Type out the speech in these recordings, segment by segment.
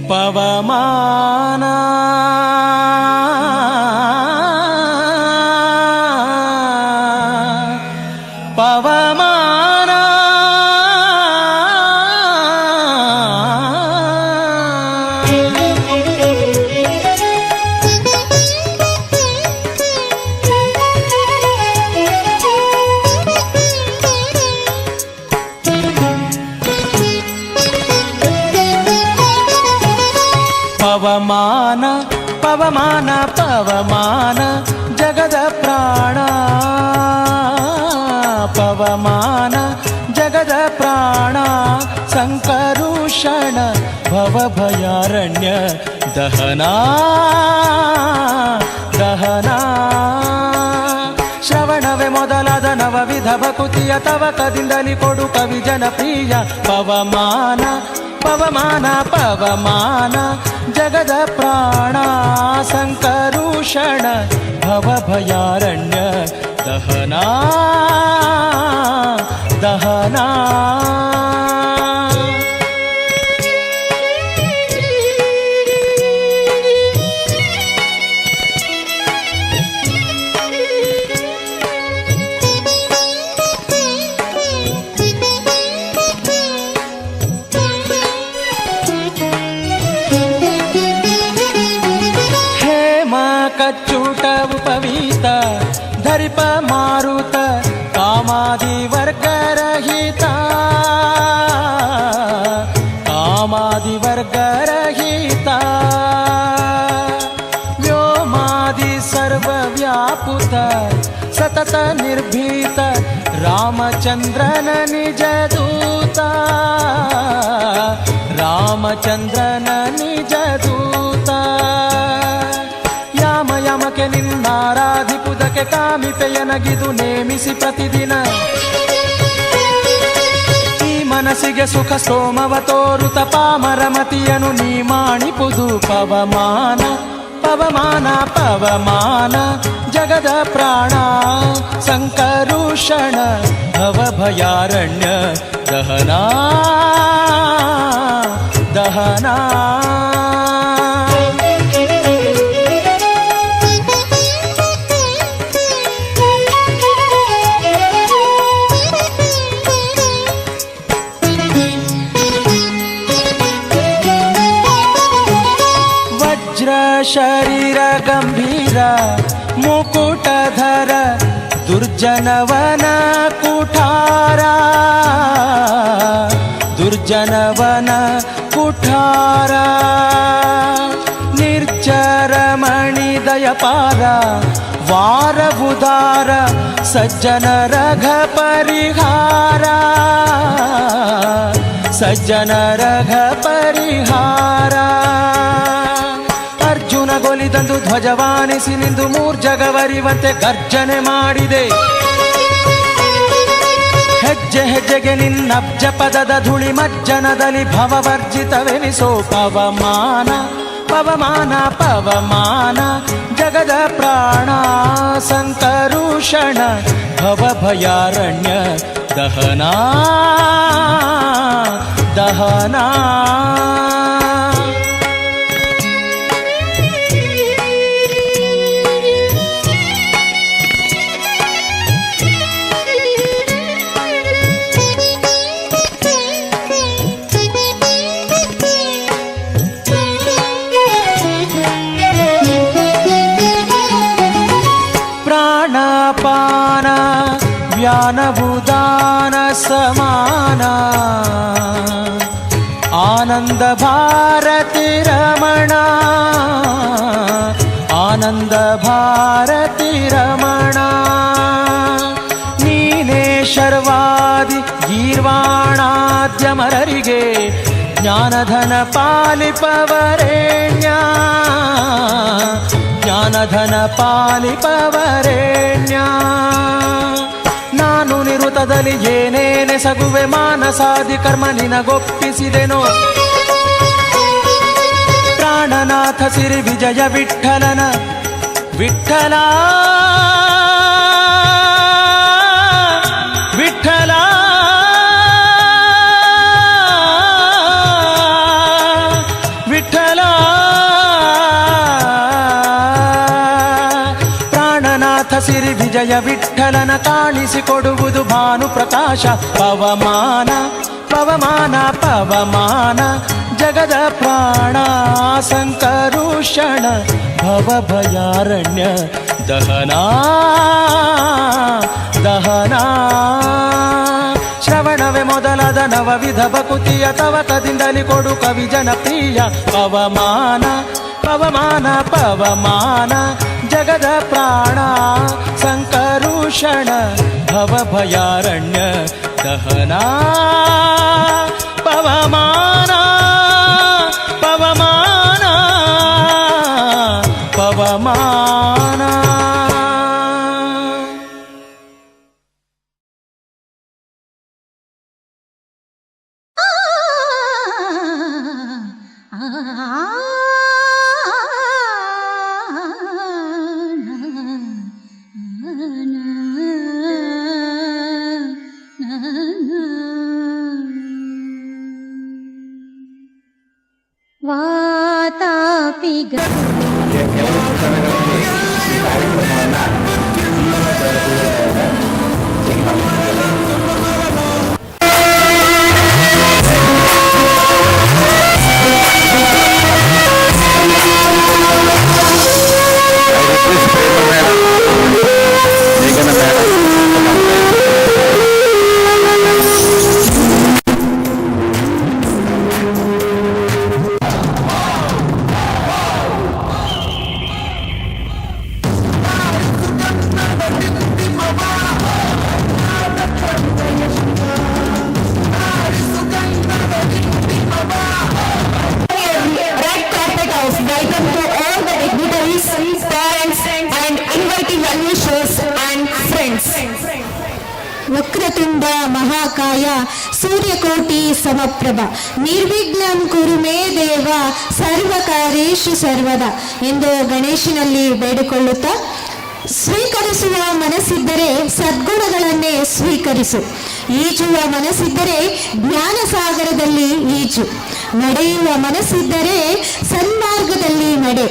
ಪವಮಾನ ಪವಮಾನ ಪವಮಾನ ಪವಮಾನ ಪವಮಾನ ಜಗದ ಪ್ರಾಣ ಪವಮಾನ ಜಗದ ಪ್ರಾಣ ಸಂಕರುಷಣ ಭವಭಯಾರಣ್ಯ ದಹನ ದಹನ ಶ್ರವಣವೇ ಮೊದಲಾದ ನವವಿಧ ಭಕುತಿಯ ತವಕದಿಂದಲಿ ಕೊಡು ಕವಿ ಜನಪ್ರಿಯ ಪವಮಾನ ಪವಮಾನ ಪವಮಾನ ಜಗದ ಪ್ರಾಣ ಸಂಕರುಷಣ ಭವಭಯಾರಣ್ಯ ದಹನ ದಹನ ಕಚ್ಚೂಟ ಉಪವೀತ ಧರಿಪ ಮಾರುತ ಕಾಮಾದಿ ವರ್ಗರಹಿತ ಕಾಮಾದಿ ವರ್ಗರಹಿತ ವ್ಯೋಮಾದಿ ಸರ್ವವ್ಯಾಪುತ ಸತತ ನಿರ್ಭೀತ ರಾಮಚಂದ್ರನ ನಿಜ ದೂತ ರಾಮಚಂದ್ರನ ನಿಜ ದೂತ ಯಮಕೆ ನಿನ್ನಾರಾಧಿಪುದಕ್ಕೆ ಕಾಮಿಪೆಯನಗಿದು ನೇಮಿಸಿ ಪ್ರತಿದಿನ ಈ ಮನಸ್ಸಿಗೆ ಸುಖ ಸೋಮವ ತೋರುತ ಪಾಮರಮತಿಯನು ನೀ ಮಾಣಿಪುದು ಪವಮಾನ ಪವಮಾನ ಪವಮಾನ ಜಗದ ಪ್ರಾಣ ಸಂಕರುಷಣ ಭವಭಯಾರಣ್ಯ ದಹನ ದಹನ ಶರೀರ ಗಂಭೀರ ಮುಕುಟಧರ ದುರ್ಜನವನ ಕುಠಾರ ದುರ್ಜನವನ ಕುಠಾರ ನಿರ್ಜರ ಮಣಿದಯಪಾರ ವಾರ ಉದಾರ ಸಜ್ಜನ ರಘ ಪರಿಹಾರ ಸಜ್ಜನ ರಘ ಪರಿಹಾರ ಅರ್ಜುನ ಗೊಲಿದಂದು ಧ್ವಜವಾನಿಸಿ ನಿಂದು ಮೂರ್ಜಗವರಿವಂತೆ ಗರ್ಜನೆ ಮಾಡಿದೆ ಹೆಜ್ಜೆ ಹೆಜ್ಜೆಗೆ ನಿನ್ನಬ್ಜ ಪದದ ಧೂಳಿ ಮಜ್ಜನದಲ್ಲಿ ಭವವರ್ಜಿತವೆನಿಸೋ ಪವಮಾನ ಪವಮಾನ ಪವಮಾನ ಜಗದ ಪ್ರಾಣ ಸಂಕರುಷಣ ಭವಭಯಾರಣ್ಯ ದಹನ ದಹನ ಪ್ರಾಣಪಾನ ವ್ಯಾನಭುದಾನ ಸಮಾನ ಆನಂದ ಭಾರತಿ ರಮಣ ಆನಂದ ಭಾರತಿ ರಮಣ ನೀನೇ ಶರ್ವಾದಿ ಗೀರ್ವಾಣಾದ್ಯಮರರಿಗೆ ಜ್ಞಾನಧನ ಪಾಲಿಪವರೇಣ್ಯ ಜ್ಞಾನಧನ ಪಾಲಿಪವರೇಣ್ಯ ನಾನು ನಿರುತದಲ್ಲಿ ಏನೇನೆ ಸಗುವೆ ಮಾನಸಾದಿ ಕರ್ಮ ನಿನಗೊಪ್ಪಿಸಿದೆನೋ ಪ್ರಾಣನಾಥ ಸಿರಿ ವಿಜಯ ವಿಠಲನ ವಿಠಲ ವಿಠಲ ಸಿರಿ ವಿಜಯ ವಿಠಲನ ಕಾಣಿಸಿಕೊಡುವುದು ಭಾನು ಪ್ರಕಾಶ. ಪವಮಾನ ಪವಮಾನ ಪವಮಾನ ಜಗದ ಪ್ರಾಣ ಸಂಕರುಷಣ ಭವಭಯಾರಣ್ಯ ದಹನಾ ದಹನಾ. ಶ್ರವಣವೇ ಮೊದಲಾದ ನವವಿಧ ಭಕುತಿಯ ತವಕದಿಂದಲಿ ಕೊಡು ಕವಿ ಜನಪ್ರಿಯ. ಪವಮಾನ ಪವಮಾನ ಪವಮಾನ ಜಗದ ಪ್ರಾಣ ಸಂಕರುಷಣ ಭವಭಯಾರಣ್ಯ ದಹನಾ. ಪವಮಾನ ಪವಮಾನ ಪವಮಾನ. ವಕ್ರತುಂಡ ಮಹಾಕಾಯ ಸೂರ್ಯಕೋಟಿ ಸಮಪ್ರಭ ನಿರ್ವಿಘ್ನಂ ಕುರು ಮೇ ದೇವ ಸರ್ವಕಾರ್ಯೇಷು ಸರ್ವದಾ ಎಂದು ಗಣೇಶನಲ್ಲಿ ಬೇಡಿಕೊಳ್ಳುತ್ತಾ, ಸ್ವೀಕರಿಸುವ ಮನಸ್ಸಿದ್ದರೆ ಸದ್ಗುಣಗಳನ್ನೇ ಸ್ವೀಕರಿಸು, ಈಜುವ ಮನಸ್ಸಿದ್ದರೆ ಜ್ಞಾನ ಸಾಗರದಲ್ಲಿ ಈಜು, ನಡೆಯುವ ಮನಸ್ಸಿದ್ದರೆ ಸನ್ಮಾರ್ಗದಲ್ಲಿ ನಡೆ,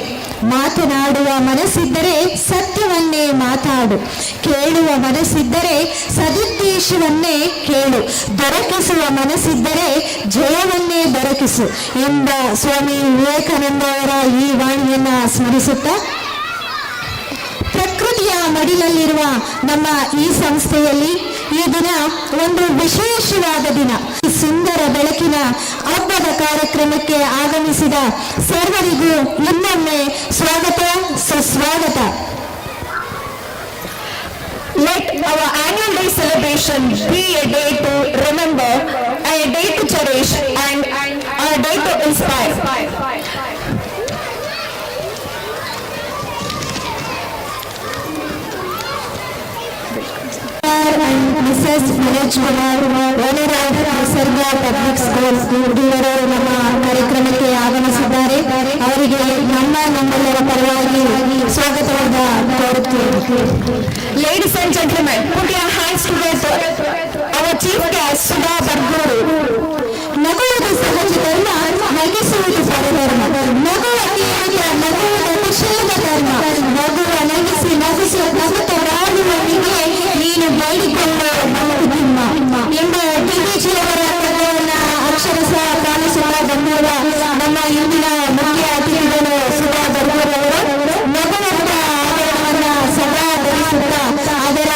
ಮಾತನಾಡುವ ಮನಸ್ಸಿದ್ದರೆ ಸತ್ಯವನ್ನೇ ಮಾತಾಡು, ಕೇಳುವ ಮನಸ್ಸಿದ್ದರೆ ಸದುದ್ದೇಶವನ್ನೇ ಕೇಳು, ದೊರಕಿಸುವ ಮನಸ್ಸಿದ್ದರೆ ಜಯವನ್ನೇ ದೊರಕಿಸು ಎಂಬ ಸ್ವಾಮಿ ವಿವೇಕಾನಂದ ಅವರ ಈ ವಾಣಿಯನ್ನು ಸ್ಮರಿಸುತ್ತಾ, ಪ್ರಕೃತಿಯ ಮಡಿಲಲ್ಲಿರುವ ನಮ್ಮ ಈ ಸಂಸ್ಥೆಯಲ್ಲಿ ಈ ದಿನ ಒಂದು ವಿಶೇಷವಾದ ದಿನ. ಸುಂದರ ಬೆಳಕಿನ ಹಬ್ಬದ ಕಾರ್ಯಕ್ರಮಕ್ಕೆ ಆಗಮಿಸಿದ ಸರ್ವರಿಗೂ ಇನ್ನೊಮ್ಮೆ ಸ್ವಾಗತ ಸುಸ್ವಾಗತ. Let our annual day celebration be a day to remember, a day to cherish, and a day to inspire. And Mrs. Manoj Kumar, owner of Nisarga Public School, ಇವರು ನಮ್ಮ ಕಾರ್ಯಕ್ರಮಕ್ಕೆ ಆಗಮಿಸಿದ್ದಾರೆ. ಅವರಿಗೆ ನಮ್ಮೆಲ್ಲರ ಪರವಾಗಿ ಸ್ವಾಗತವನ್ನು ಕೋರುತ್ತೇವೆ. Ladies and gentlemen, put your hands together. Our chief guest Sudha Bargur. ನಗುವುದು ಸಹಜ ಧರ್ಮ, ನಗಿಸುವುದು ಪರಧರ್ಮ. ನಗುವುದು ಅತಿಶಯದ ಧರ್ಮ. ನಗುವ ನಗಿಸಿ ನಗುತ್ತ ನೀನು ಬೇಡಿಕೊಂಡ ನಿಮ್ಮ ಎಂಬ ಡಿವಿಜಿಯವರ ಪದವನ್ನು ಅಕ್ಷರಶಃ ಪಾಲಿಸುವ ಬಂದಿರುವ ನಮ್ಮ ಇಂದಿನ ಮುಖ್ಯ ಅತಿಥಿಗಳು ಸುಧಾ ಬರ್ಗೂರವರು ನಗುವಂತ ಆವರಣವನ್ನು ಸದಾ ಧರಿಸುತ್ತಾ ಅದರ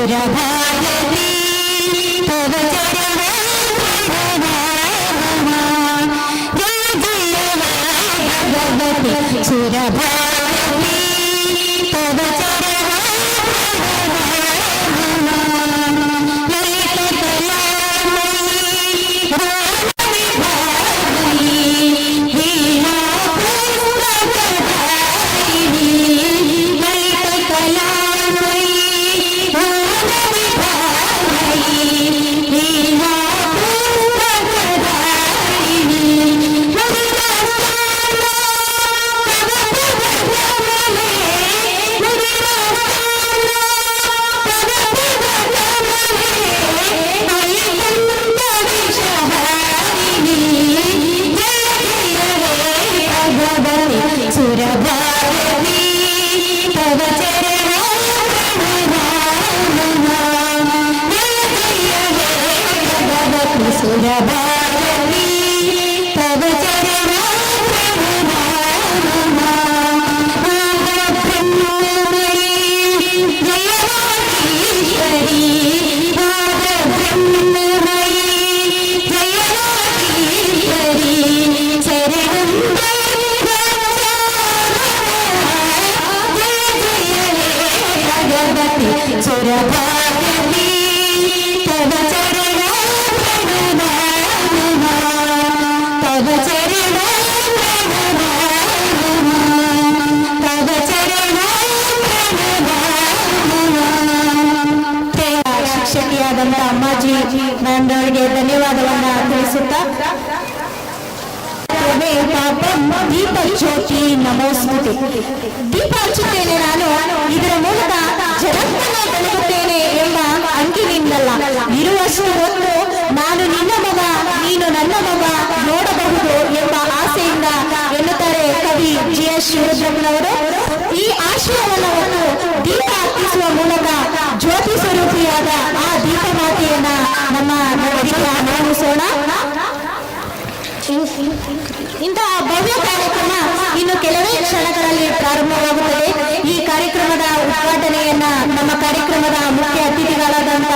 सुरभारती तव चरण जय जय भगवती सुरभारती तव चरण ಶಿಕ್ಷಕಿಯಾದಂಥ ಅಮ್ಮಾಜಿ ನನ್ನವರಿಗೆ ಧನ್ಯವಾದವನ್ನ ತಿಳಿಸುತ್ತಾ ಪಾಪಂ ದೀಪ ಜ್ಯೋತಿ ನಮೋಸ್ತುತೆ. ದೀಪ ಹಚ್ಚುತ್ತೇನೆ ನಾನು, ಇದರ ಮೂಲಕ ಜಗತ್ತನ್ನು ಬೆಳಗುತ್ತೇನೆ ಎಂಬ ಅಂಕಿನಿಂದಲ್ಲ, ಇರುವಷ್ಟು ಹೊತ್ತು ನಾನು ನಿನ್ನ ಮಗ ನೀನು ನನ್ನ ಮಗ ನೋಡಬಹುದು ಎಂಬ ಆಸೆಯಿಂದ ಎನ್ನುತ್ತಾರೆ ಕವಿ GS ಶಿವರುದ್ರಪ್ಪನವರು. ಈ ಆಶಯವನ್ನು ಹೊತ್ತು ದೀಪ ಹತ್ತಿಸುವ ಮೂಲಕ ಜ್ಯೋತಿ ಸ್ವರೂಪಿಯಾದ ಆ ದೀಪ ಮಾತೆಯನ್ನ ನಮ್ಮ ನಗರಿಗೆ ಆಹ್ವಾನಿಸೋಣ. ಇಂತಹ ಭವ್ಯ ಕಾರ್ಯಕ್ರಮ ಇನ್ನು ಕೆಲವೇ ಕ್ಷಣಗಳಲ್ಲಿ ಪ್ರಾರಂಭವಾಗುತ್ತದೆ. ಈ ಕಾರ್ಯಕ್ರಮದ ಉದ್ಘಾಟನೆಯನ್ನ ನಮ್ಮ ಕಾರ್ಯಕ್ರಮದ ಮುಖ್ಯ ಅತಿಥಿಗಳಾದಂಥ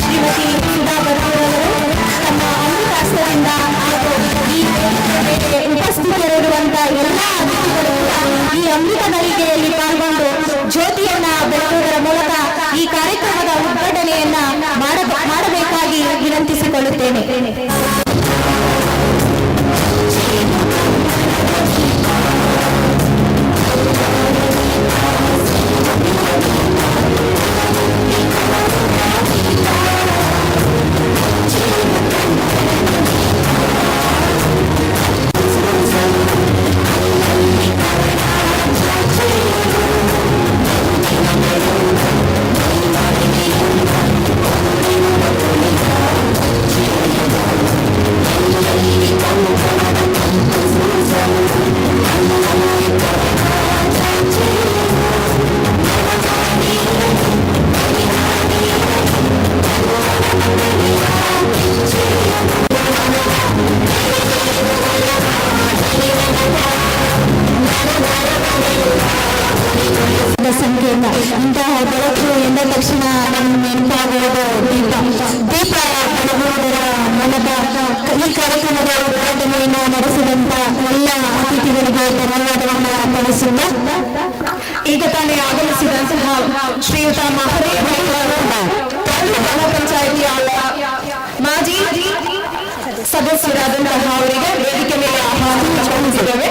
ಶ್ರೀಮತಿ ಸುಧಾ ಬರ್ಪೂರವರು ತಮ್ಮ ಅಮೃತಾಸ್ತ್ರದಿಂದ ಹಾಗೂ ಈ ಉಪಸ್ಥಿತರಿರುವಂತಹ ಎಲ್ಲ ಅತಿಥಿಗಳು ಈ ಅಮೃತ ಗಳಿಗೆಯಲ್ಲಿ ಪಾಲ್ಗೊಂಡು ಜ್ಯೋತಿಯನ್ನ ಬೆಳಗುವುದರ ಮೂಲಕ ಈ ಕಾರ್ಯಕ್ರಮದ ಉದ್ಘಾಟನೆಯನ್ನ ಮಾಡಬೇಕಾಗಿ ವಿನಂತಿಸಿಕೊಳ್ಳುತ್ತೇನೆ. ಸಂಖ್ಯೆಯಿಂದ ಇಂತಹ ಬೆಳಕು ಎಂದ ತಕ್ಷಣ ನೆನಪಾಗುವುದು ದೀಪ. ದೀಪ ಬೆಳಗುವುದರ ಮೂಲಕ ಈ ಕಾರ್ಯಕ್ರಮದ ಉದ್ಘಾಟನೆಯನ್ನು ನಡೆಸಿದಂತ ಎಲ್ಲ ಅತಿಥಿಗಳಿಗೆ ಧನ್ಯವಾದವನ್ನು ಅರ್ಪಿಸುತ್ತ ಈಗ ತಾನೇ ಆಗಮಿಸಿದಂತಹ ಶ್ರೀಯುತ ಮಹದೇವ್ ಗ್ರಾಮ ಪಂಚಾಯಿತಿಯ ಮಾಜಿ ಸದಸ್ಯರಾದಂತಹ ಅವರಿಗೆ ವೇದಿಕೆ ಮೇಲೆ ಆಹ್ವಾನಿಸಿದ್ದೇವೆ.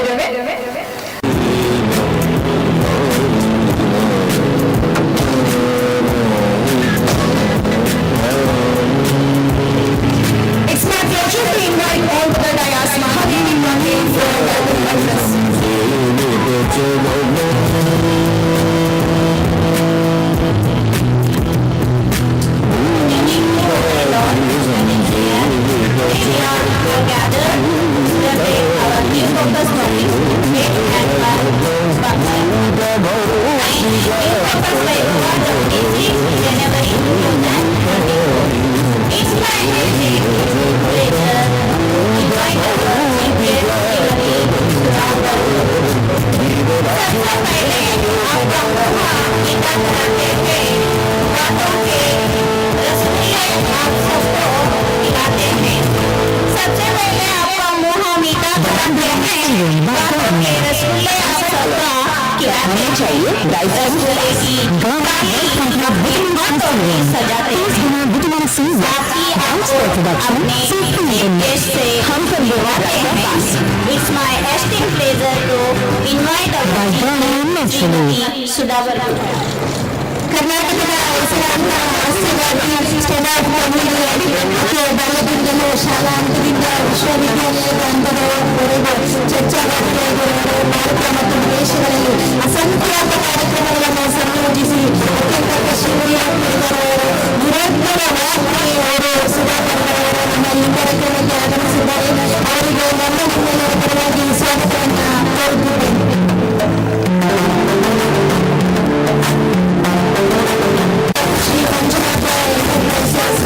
Okay. चाहिए राइस की सजाते साथ ही अपने गेस्ट से हम बुलाते हैं. It's my esteemed pleasure to invite our Shrimati सुधा वर्मा. ಕರ್ನಾಟಕದ ಹೆಸರಾಂತ ರಾಷ್ಟ್ರವಾದಿ ಸ್ಟೆನಾರ್ಡ್ ಬಾಲ್ಯದಿಂದಲೂ ಶಾಲಾ ಹಂತದಿಂದ ವಿಶ್ವವಿದ್ಯಾಲಯದ ಹಂತದವರೆಗೂ ಚರ್ಚಾಗೋಷ್ಠಿಗಳು ಭಾರತ ಮತ್ತು ವಿದೇಶಗಳಲ್ಲಿ ಅಸಂಖ್ಯಾತ ಕಾರ್ಯಕ್ರಮಗಳನ್ನು ಸಂಯೋಜಿಸಿ ಅತ್ಯಂತ ಪ್ರಸಿದ್ಧಿಯಾಗಿರುವವರು ನಿರಂತರ ವಾರ್ತೆಗೆ ಅವರು ಸುಧಾಕರ್ ನಮ್ಮ ಈ ಕಾರ್ಯಕ್ರಮಕ್ಕೆ ಆಗಮಿಸಿದ್ದಾರೆ. ಅವರಿಗೆ ನನ್ನ ನಿಮ್ಮೆಲ್ಲರ ಪರವಾಗಿ ಸ್ವಾಗತವನ್ನು ಕೋರುತ್ತಿದ್ದೇನೆ. Shri Manjunatha enterprises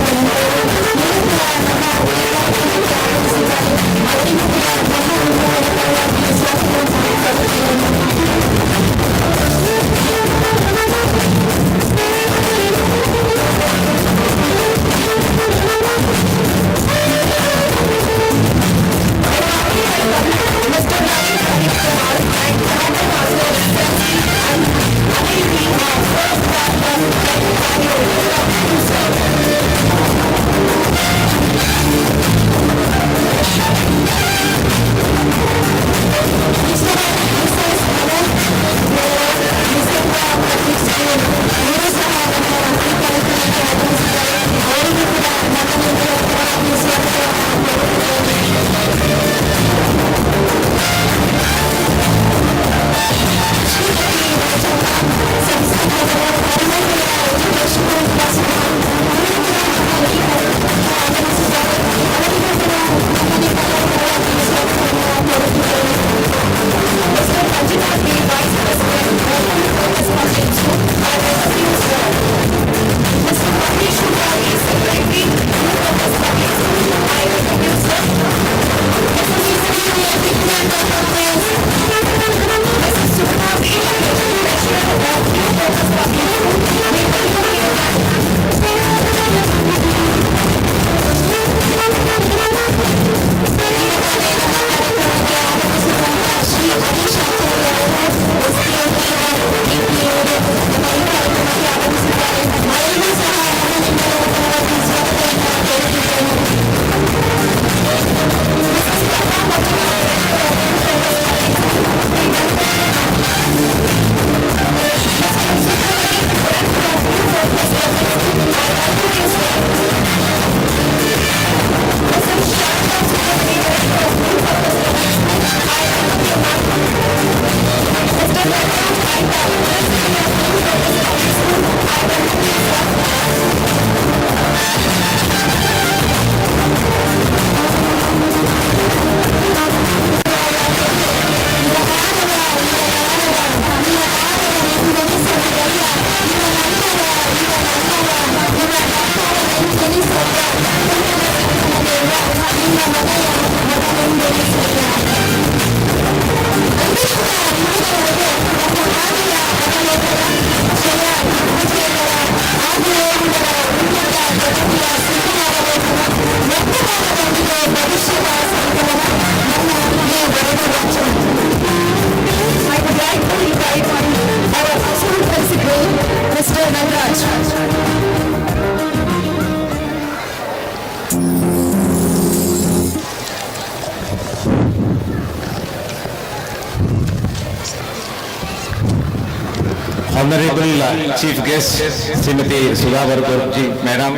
Honorable Chief Guest, Srimati Sudha Varma ji, Madam,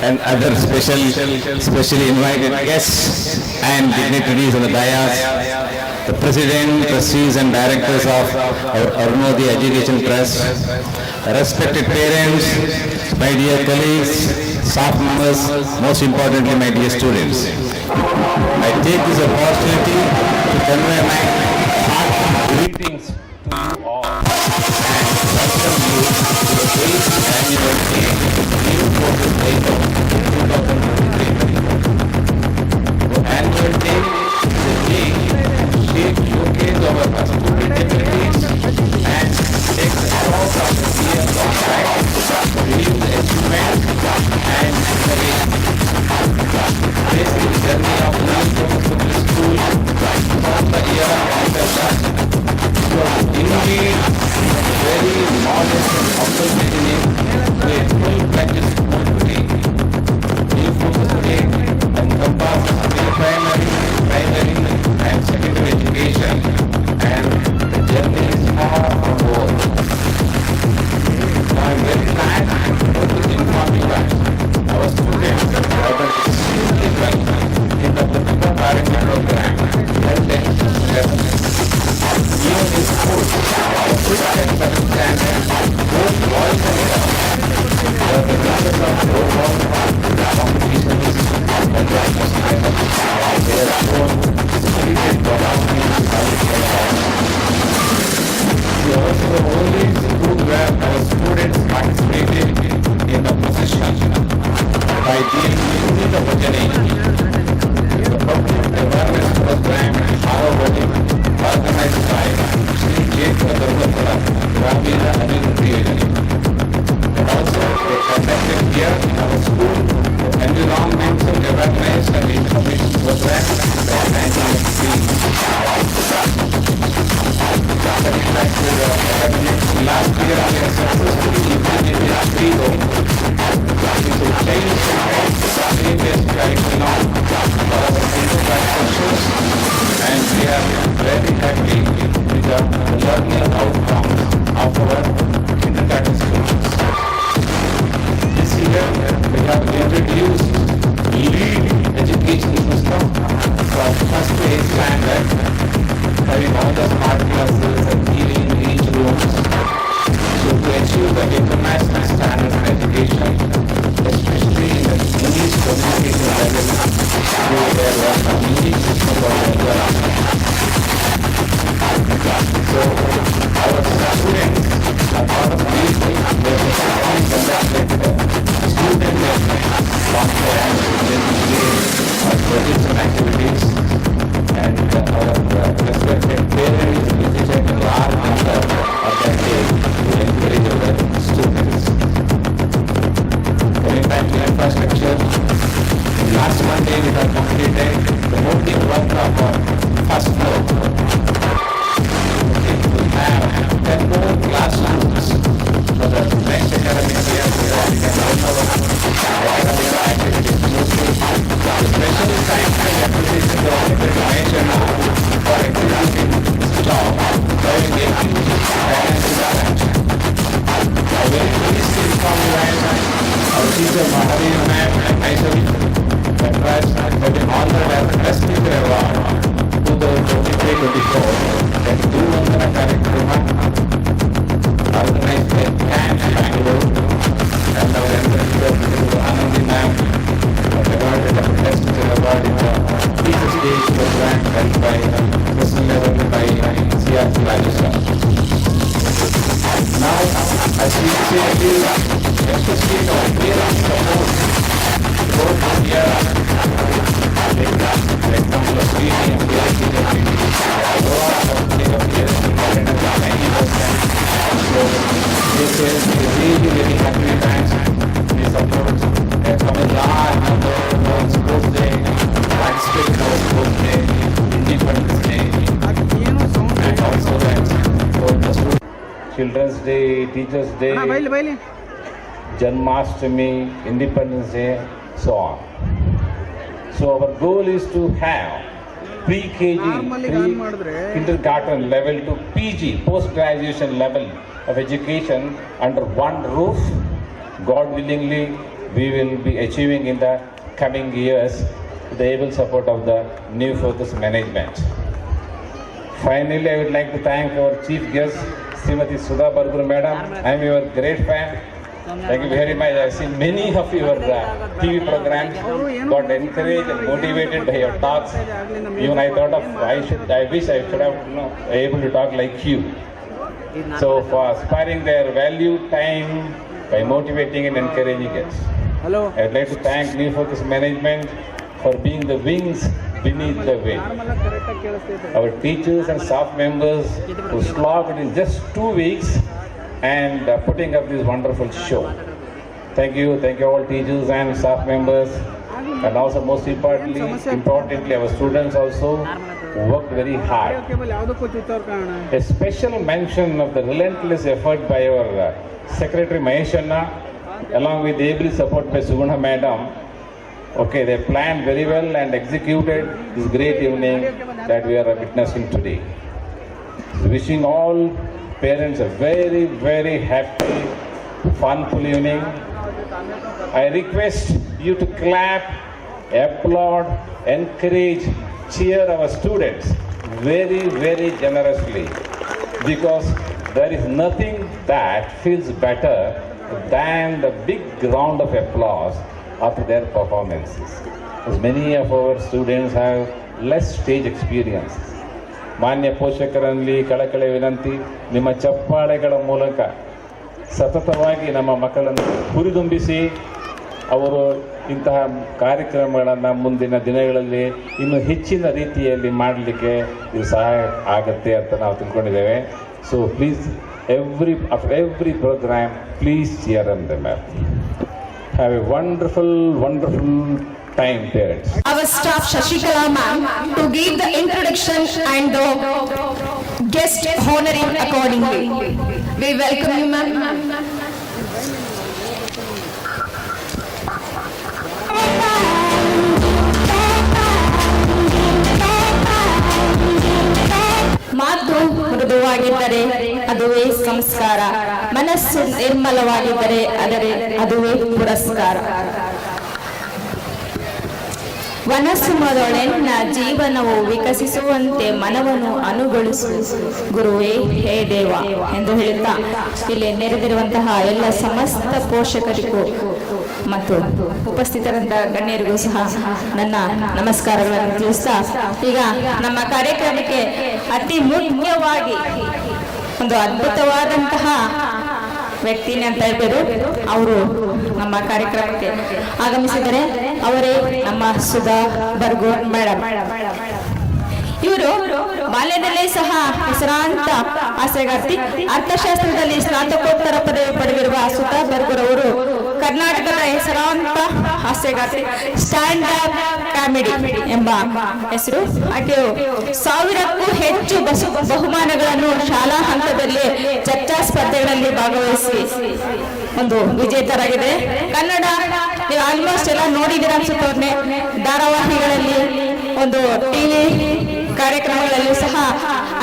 and other specially invited guests and dignitaries on the dais, the President, Trustees and Directors of Arunodaya Education Trust, respected parents, my dear colleagues, staff members, most importantly my dear students. I take this opportunity to convey my heartfelt greetings to you all and welcome you to the 8th annual New Focus Day of 2023. The annual day is a day to showcase our student abilities and take the cross of the years of practice to review the achievements and encouragement. This is the journey of learning from the school from the era of introduction to our made very modest and humble beginning to a full-fledged school today. New focus today encompasses pre-primary, primary and secondary education, and the journey is far from over. So I am very glad to inform you that our students have done extremely well in the Pratibha Paramita program held in even in schools, the 6th and 7th standard, both boys and girls were the winners of overall competitions and practice items. They have shown spirited performance without fail. We are also the only school where our students participated in the procession by being unit of a journey. The public awareness program organized by Sri Kshetra Dharmapura Gramina Abhivrudhi Yojana. And also they conducted here in our school environmental awareness and information program by 1983. Coming back to the academics, last year we have successfully implemented 3 goals. We will change the previous curriculum for our undergraduate sessions, and we are very happy with the learning outcomes of our kindergarten students. This year we have introduced lead education system for first grade standard, having all the smart classes and TV in each room. So to achieve the international standard of education, especially in the English communication level, there was some unique system for development. So our students are part of these things. They have successfully conducted student conference, projects and activities, and our respected parents visited a large number of that day to encourage our students. Coming back to infrastructure, last Monday we have completed the voting work of our first floor. We have 10 more classrooms for the next academic year where we can run our academic activities mostly. The special science and appreciation of information for executing job during the financial action. I am very pleased to inform you that our teacher Mahavir ma'am and myself have been honored as the Best Teacher Award 2023-24 at Guruvandana Karyakrama organized by CAMP Bangalore, and our Empress Anandi ma'am was awarded as the Best Teacher Award in the Teachers Day program held by national level by CRC Rajasthan. Now, as we say, especially our parents support both here, like example of screening and reality activities, overall uptake of parents important as many of them. So, they say we really, really happy times. We support coming large number of sports day, participate in our sports day, Independence Day, and also that for the students. Children's Day, Teachers Day, Janmashtami, Independence Day, so on. So our goal is to have pre-KG, kindergarten level to PG, post-graduation level of education under one roof. God willingly, we will be achieving in the coming years with the able support of the new focus management. Finally, I would like to thank our chief guest, Srimati Sudha Barguru Madam. I am your great fan. Thank you very much. I have seen many of your TV programs. Got encouraged and motivated by your talks. Even I thought of I wish I should have able to talk like you. So for sparing their valued time by motivating and encouraging us. Hello. I would like to thank New Focus Management for being the wings beneath the wing. Our teachers and staff members who slogged in just 2 weeks and putting up this wonderful show. Thank you all teachers and staff members, and also most importantly our students also worked very hard. A special mention of the relentless effort by our Secretary Maheshanna, along with the able support by Suguna Madam. Okay, they planned very well and executed this great evening that we are witnessing today. Wishing all parents a very, very happy, funful evening. I request you to clap, applaud, encourage, cheer our students very, very generously, because there is nothing that feels better than the big round of applause after their performances. As many of our students have less stage experience. ಮಾನ್ಯ ಪೋಷಕರಲ್ಲಿ ಕಳಕಳಿ ವಿನಂತಿ, ನಿಮ್ಮ ಚಪ್ಪಾಳೆಗಳ ಮೂಲಕ ಸತತವಾಗಿ ನಮ್ಮ ಮಕ್ಕಳನ್ನು ಹುರಿದುಂಬಿಸಿ ಅವರು ಇಂತಹ ಕಾರ್ಯಕ್ರಮಗಳನ್ನು ಮುಂದಿನ ದಿನಗಳಲ್ಲಿ ಇನ್ನೂ ಹೆಚ್ಚಿನ ರೀತಿಯಲ್ಲಿ ಮಾಡಲಿಕ್ಕೆ ಇದು ಸಹಾಯ ಆಗುತ್ತೆ ಅಂತ ನಾವು ತಿಳ್ಕೊಂಡಿದ್ದೇವೆ. So please after every program, please cheer on them up. Have a wonderful, wonderful time, parents. Our staff Shashikala ma'am to give the introduction and the guest honoring accordingly. We welcome you ma'am. ಮಾತು ಮೃದುವಾಗಿದ್ದರೆ ಅದುವೇ ಸಂಸ್ಕಾರ, ಮನಸ್ಸು ನಿರ್ಮಲವಾಗಿದ್ದರೆ ಅದುವೇ ಪುರಸ್ಕಾರ. ವನಸುಮದೊಳೆನ್ನ ಜೀವನವು ವಿಕಸಿಸುವಂತೆ ಮನವನ್ನು ಅನುಗೊಳಿಸು ಗುರುವೇ ಹೇ ದೇವ ಎಂದು ಹೇಳುತ್ತಾ ಇಲ್ಲಿ ನೆರೆದಿರುವಂತಹ ಎಲ್ಲ ಸಮಸ್ತ ಪೋಷಕರಿಗೂ ಮತ್ತು ಉಪಸ್ಥಿತರಂತ ಗಣ್ಯರಿಗೂ ಸಹ ನನ್ನ ನಮಸ್ಕಾರಗಳನ್ನು ತಿಳಿಸ್ತಾ, ಈಗ ನಮ್ಮ ಕಾರ್ಯಕ್ರಮಕ್ಕೆ ಅತಿ ಮುಖ್ಯವಾಗಿ ಒಂದು ಅದ್ಭುತವಾದಂತಹ ವ್ಯಕ್ತಿನೇ ಅಂತ ಹೇಳ್ಬೋದು. ಅವರು ನಮ್ಮ ಕಾರ್ಯಕ್ರಮಕ್ಕೆ ಆಗಮಿಸಿದರೆ ಅವರೇ ನಮ್ಮ ಸುಧಾ ಬರ್ಗೂರ್ ಮೇಡಮ್. ಇವರು ಬಾಲ್ಯದಲ್ಲೇ ಸಹ ಹೆಸರಾಂತ ಆಸೆಗಾರ್ತಿ, ಅರ್ಥಶಾಸ್ತ್ರದಲ್ಲಿ ಸ್ನಾತಕೋತ್ತರ ಪದವಿ ಪಡೆದಿರುವ ಸುಧಾ ಬರ್ಗೂರ್ ಅವರು ಕರ್ನಾಟಕದ ಹೆಸರಾಂತ ಹಾಸ್ಯಗಾರ್ತಿ, ಸ್ಟ್ಯಾಂಡ್ ಅಪ್ ಕಾಮಿಡಿ ಎಂಬ ಹೆಸರು. ಆಕೆಯು 1000ಕ್ಕೂ ಹೆಚ್ಚು ಬಹುಮಾನಗಳನ್ನು ಶಾಲಾ ಹಂತದಲ್ಲಿ ಚರ್ಚಾ ಸ್ಪರ್ಧೆಗಳಲ್ಲಿ ಭಾಗವಹಿಸಿ ಒಂದು ವಿಜೇತರಾಗಿದೆ. ಕನ್ನಡ ನೀವು ಆಲ್ಮೋಸ್ಟ್ ಎಲ್ಲ ನೋಡಿದ್ದೀರ ಅನ್ಸುತ್ತವ್ರನ್ನೇ, ಧಾರಾವಾಹಿಗಳಲ್ಲಿ, ಒಂದು ಟಿವಿ ಕಾರ್ಯಕ್ರಮಗಳಲ್ಲೂ ಸಹ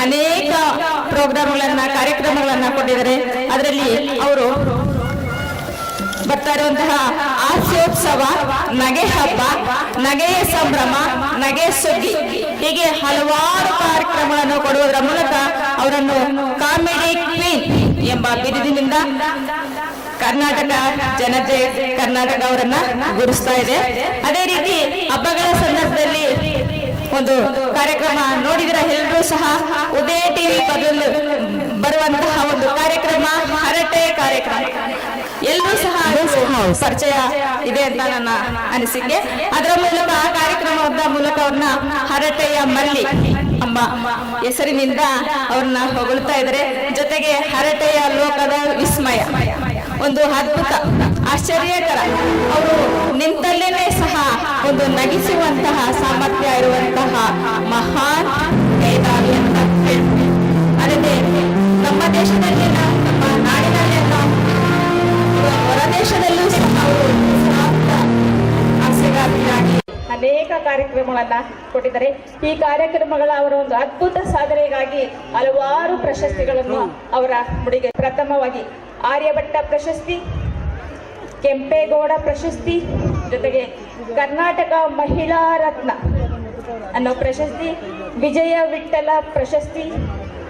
ಅನೇಕ ಕಾರ್ಯಕ್ರಮಗಳನ್ನ ಕೊಟ್ಟಿದ್ದಾರೆ. ಅದರಲ್ಲಿ ಅವರು ಬರ್ತಾ ಇರುವಂತಹ ಹಾಸ್ಯೋತ್ಸವ, ನಗೆ ಹಬ್ಬ, ನಗೆಯ ಸಂಭ್ರಮ, ನಗೆ ಸುಗ್ಗಿ, ಹೀಗೆ ಹಲವಾರು ಕಾರ್ಯಕ್ರಮಗಳನ್ನು ಕೊಡುವುದರ ಮೂಲಕ ಅವರನ್ನು ಕಾಮಿಡಿ ಕ್ವೀನ್ ಎಂಬ ಬಿರುದಿನಿಂದ ಕರ್ನಾಟಕ ಜನತೆ, ಕರ್ನಾಟಕ ಅವರನ್ನ ಗುರುತಿಸ್ತಾ ಇದೆ. ಅದೇ ರೀತಿ ಹಬ್ಬಗಳ ಸಂದರ್ಭದಲ್ಲಿ ಒಂದು ಕಾರ್ಯಕ್ರಮ ನೋಡಿದ್ರ ಎಲ್ಲರೂ ಸಹ ಉದಯ ಟಿವಿ ಬರುವಂತಹ ಒಂದು ಕಾರ್ಯಕ್ರಮ, ಹರಟೆ ಕಾರ್ಯಕ್ರಮ, ಎಲ್ಲರೂ ಸಹ ಪರಿಚಯ ಇದೆ ಅಂತ ನನ್ನ ಅನಿಸಿಕೆ. ಅದರ ಮೂಲಕ ಆ ಕಾರ್ಯಕ್ರಮದ ಮೂಲಕ ಅವ್ರನ್ನ ಹರಟೆಯ ಮಲ್ಲಿ ಎಂಬ ಹೆಸರಿನಿಂದ ಅವ್ರನ್ನ ಹೊಗಳ್ತಾ ಇದ್ದಾರೆ. ಜೊತೆಗೆ ಹರಟೆಯ ಲೋಕದ ವಿಸ್ಮಯ, ಒಂದು ಅದ್ಭುತ, ಆಶ್ಚರ್ಯಕರ, ಅವರು ನಿಂತಲ್ಲೇನೆ ಸಹ ಒಂದು ನಗಿಸುವಂತಹ ಸಾಮರ್ಥ್ಯ ಇರುವಂತಹ ಮಹಾನ್ ಮೇಧಾವಿ ಅಂತ ಹೇಳ್ತೀವಿ. ಅಲ್ಲದೆ ನಮ್ಮ ದೇಶದಲ್ಲಿ, ನಮ್ಮ ನಾಡಿನಲ್ಲಿ, ಹೊರದೇಶದಲ್ಲೂ ಸಹ ಅವರು ಹಾಸ್ಯಗಾರರಾಗಿ ಅನೇಕ ಕಾರ್ಯಕ್ರಮಗಳನ್ನ ಕೊಟ್ಟಿದ್ದಾರೆ. ಈ ಕಾರ್ಯಕ್ರಮಗಳ ಅವರ ಒಂದು ಅದ್ಭುತ ಸಾಧನೆಗಾಗಿ ಹಲವಾರು ಪ್ರಶಸ್ತಿಗಳನ್ನು ಅವರ ಮುಡಿಗೆ, ಪ್ರಥಮವಾಗಿ ಆರ್ಯಭಟ್ಟ ಪ್ರಶಸ್ತಿ, ಕೆಂಪೇಗೌಡ ಪ್ರಶಸ್ತಿ, ಜೊತೆಗೆ ಕರ್ನಾಟಕ ಮಹಿಳಾ ರತ್ನ ಅನ್ನೋ ಪ್ರಶಸ್ತಿ, ವಿಜಯ ವಿಠಲ ಪ್ರಶಸ್ತಿ,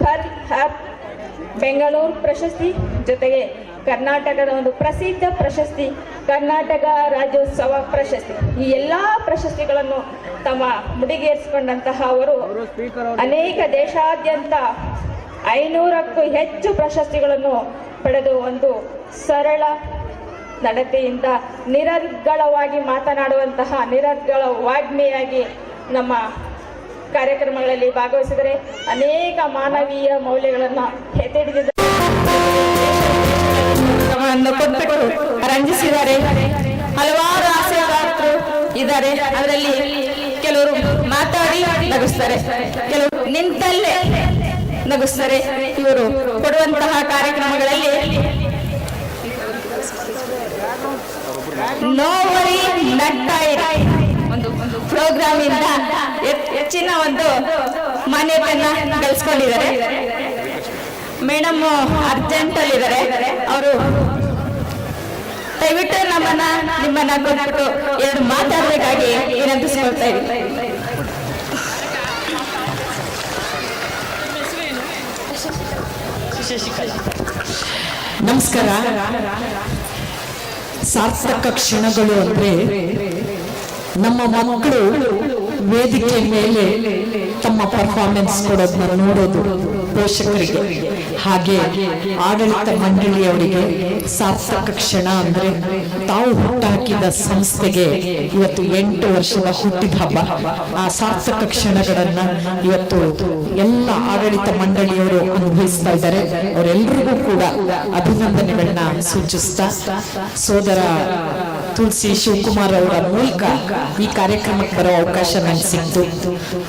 ಹರ್ ಹರ್ ಬೆಂಗಳೂರು ಪ್ರಶಸ್ತಿ, ಜೊತೆಗೆ ಕರ್ನಾಟಕದ ಒಂದು ಪ್ರಸಿದ್ಧ ಪ್ರಶಸ್ತಿ ಕರ್ನಾಟಕ ರಾಜ್ಯೋತ್ಸವ ಪ್ರಶಸ್ತಿ. ಈ ಎಲ್ಲಾ ಪ್ರಶಸ್ತಿಗಳನ್ನು ತಮ್ಮ ಮುಡಿಗೇರಿಸಿಕೊಂಡಂತಹ ಅವರು ಅನೇಕ ದೇಶಾದ್ಯಂತ 500ಕ್ಕೂ ಹೆಚ್ಚು ಪ್ರಶಸ್ತಿಗಳನ್ನು ಪಡೆದು ಒಂದು ಸರಳ ನಡತೆಯಿಂದ ನಿರರ್ಗಳವಾಗಿ ಮಾತನಾಡುವಂತಹ ನಿರರ್ಗಳ ವಾಗ್ಮಿಯಾಗಿ ನಮ್ಮ ಕಾರ್ಯಕ್ರಮಗಳಲ್ಲಿ ಭಾಗವಹಿಸಿದರೆ ಅನೇಕ ಮಾನವೀಯ ಮೌಲ್ಯಗಳನ್ನು ಎತ್ತಿಡಿದ ಕೊಟ್ಟು ರಂಜಿಸಿದ್ದಾರೆ. ಹಲವಾರು ಹಾಸ್ಯಗಾರರು ಇದ್ದಾರೆ. ಅದರಲ್ಲಿ ಕೆಲವರು ಮಾತಾಡಿ ನಗಿಸ್ತಾರೆ, ಕೆಲವರು ನಿಂತಲ್ಲೇ ನಗಿಸ್ತಾರೆ. ಇವರು ಕೊಡುವಂತಹ ಕಾರ್ಯಕ್ರಮಗಳಲ್ಲಿ ನೋವರಿ ನಗ್ತಾ ಇರಿ ಒಂದು ಪ್ರೋಗ್ರಾಮ್ ಇಂದ ಹೆಚ್ಚಿನ ಒಂದು ಮಾನ್ಯತೆಯನ್ನ ಗಳಿಸ್ಕೊಂಡಿದ್ದಾರೆ. ಮೇಡಮ್ ಅರ್ಜೆಂಟ್ ಅಲ್ಲಿ ಇದ್ದಾರೆ, ಅವರು ದಯವಿಟ್ಟು ನಿಮ್ಮನ್ನ ಕೊಟ್ಬಿಟ್ಟು ಎರಡು ಮಾತಾಡಬೇಕಾಗಿ ವಿನಂತಿಸ್ಕೊಳ್ತಾ ಇದ್ದೀನಿ. ನಮಸ್ಕಾರ. ಸಾರ್ಥಕ ಕ್ಷಣಗಳು ಅಂದ್ರೆ ನಮ್ಮ ಮಕ್ಕಳು ವೇದಿಕೆ ಮೇಲೆ ತಮ್ಮ ಪರ್ಫಾರ್ಮೆನ್ಸ್ ಕೊಡೋದನ್ನ ನೋಡೋದು ಪೋಷಕರಿಗೆ, ಹಾಗೆ ಆಡಳಿತ ಮಂಡಳಿಯವರಿಗೆ ಸಾರ್ಥಕ ಕ್ಷಣ ಅಂದ್ರೆ ತಾವು ಹುಟ್ಟಾಕಿದ ಸಂಸ್ಥೆಗೆ ಇವತ್ತು 8 ವರ್ಷದ ಹುಟ್ಟಿದ ಹಬ್ಬ. ಆ ಸಾರ್ಥಕ ಕ್ಷಣಗಳನ್ನ ಇವತ್ತು ಎಲ್ಲ ಆಡಳಿತ ಮಂಡಳಿಯವರು ಅನುಭವಿಸ್ತಾ ಇದ್ದಾರೆ. ಅವರೆಲ್ಲರಿಗೂ ಕೂಡ ಅಭಿನಂದನೆಗಳನ್ನ ಸೂಚಿಸ್ತಾ, ಸೋದರ ತುಳಸಿ ಶಿವಕುಮಾರ್ ಅವರ ಮೂಲಕ ಈ ಕಾರ್ಯಕ್ರಮಕ್ಕೆ ಬರೋ ಅವಕಾಶ ನನಗೆ ಸಿಕ್ತು.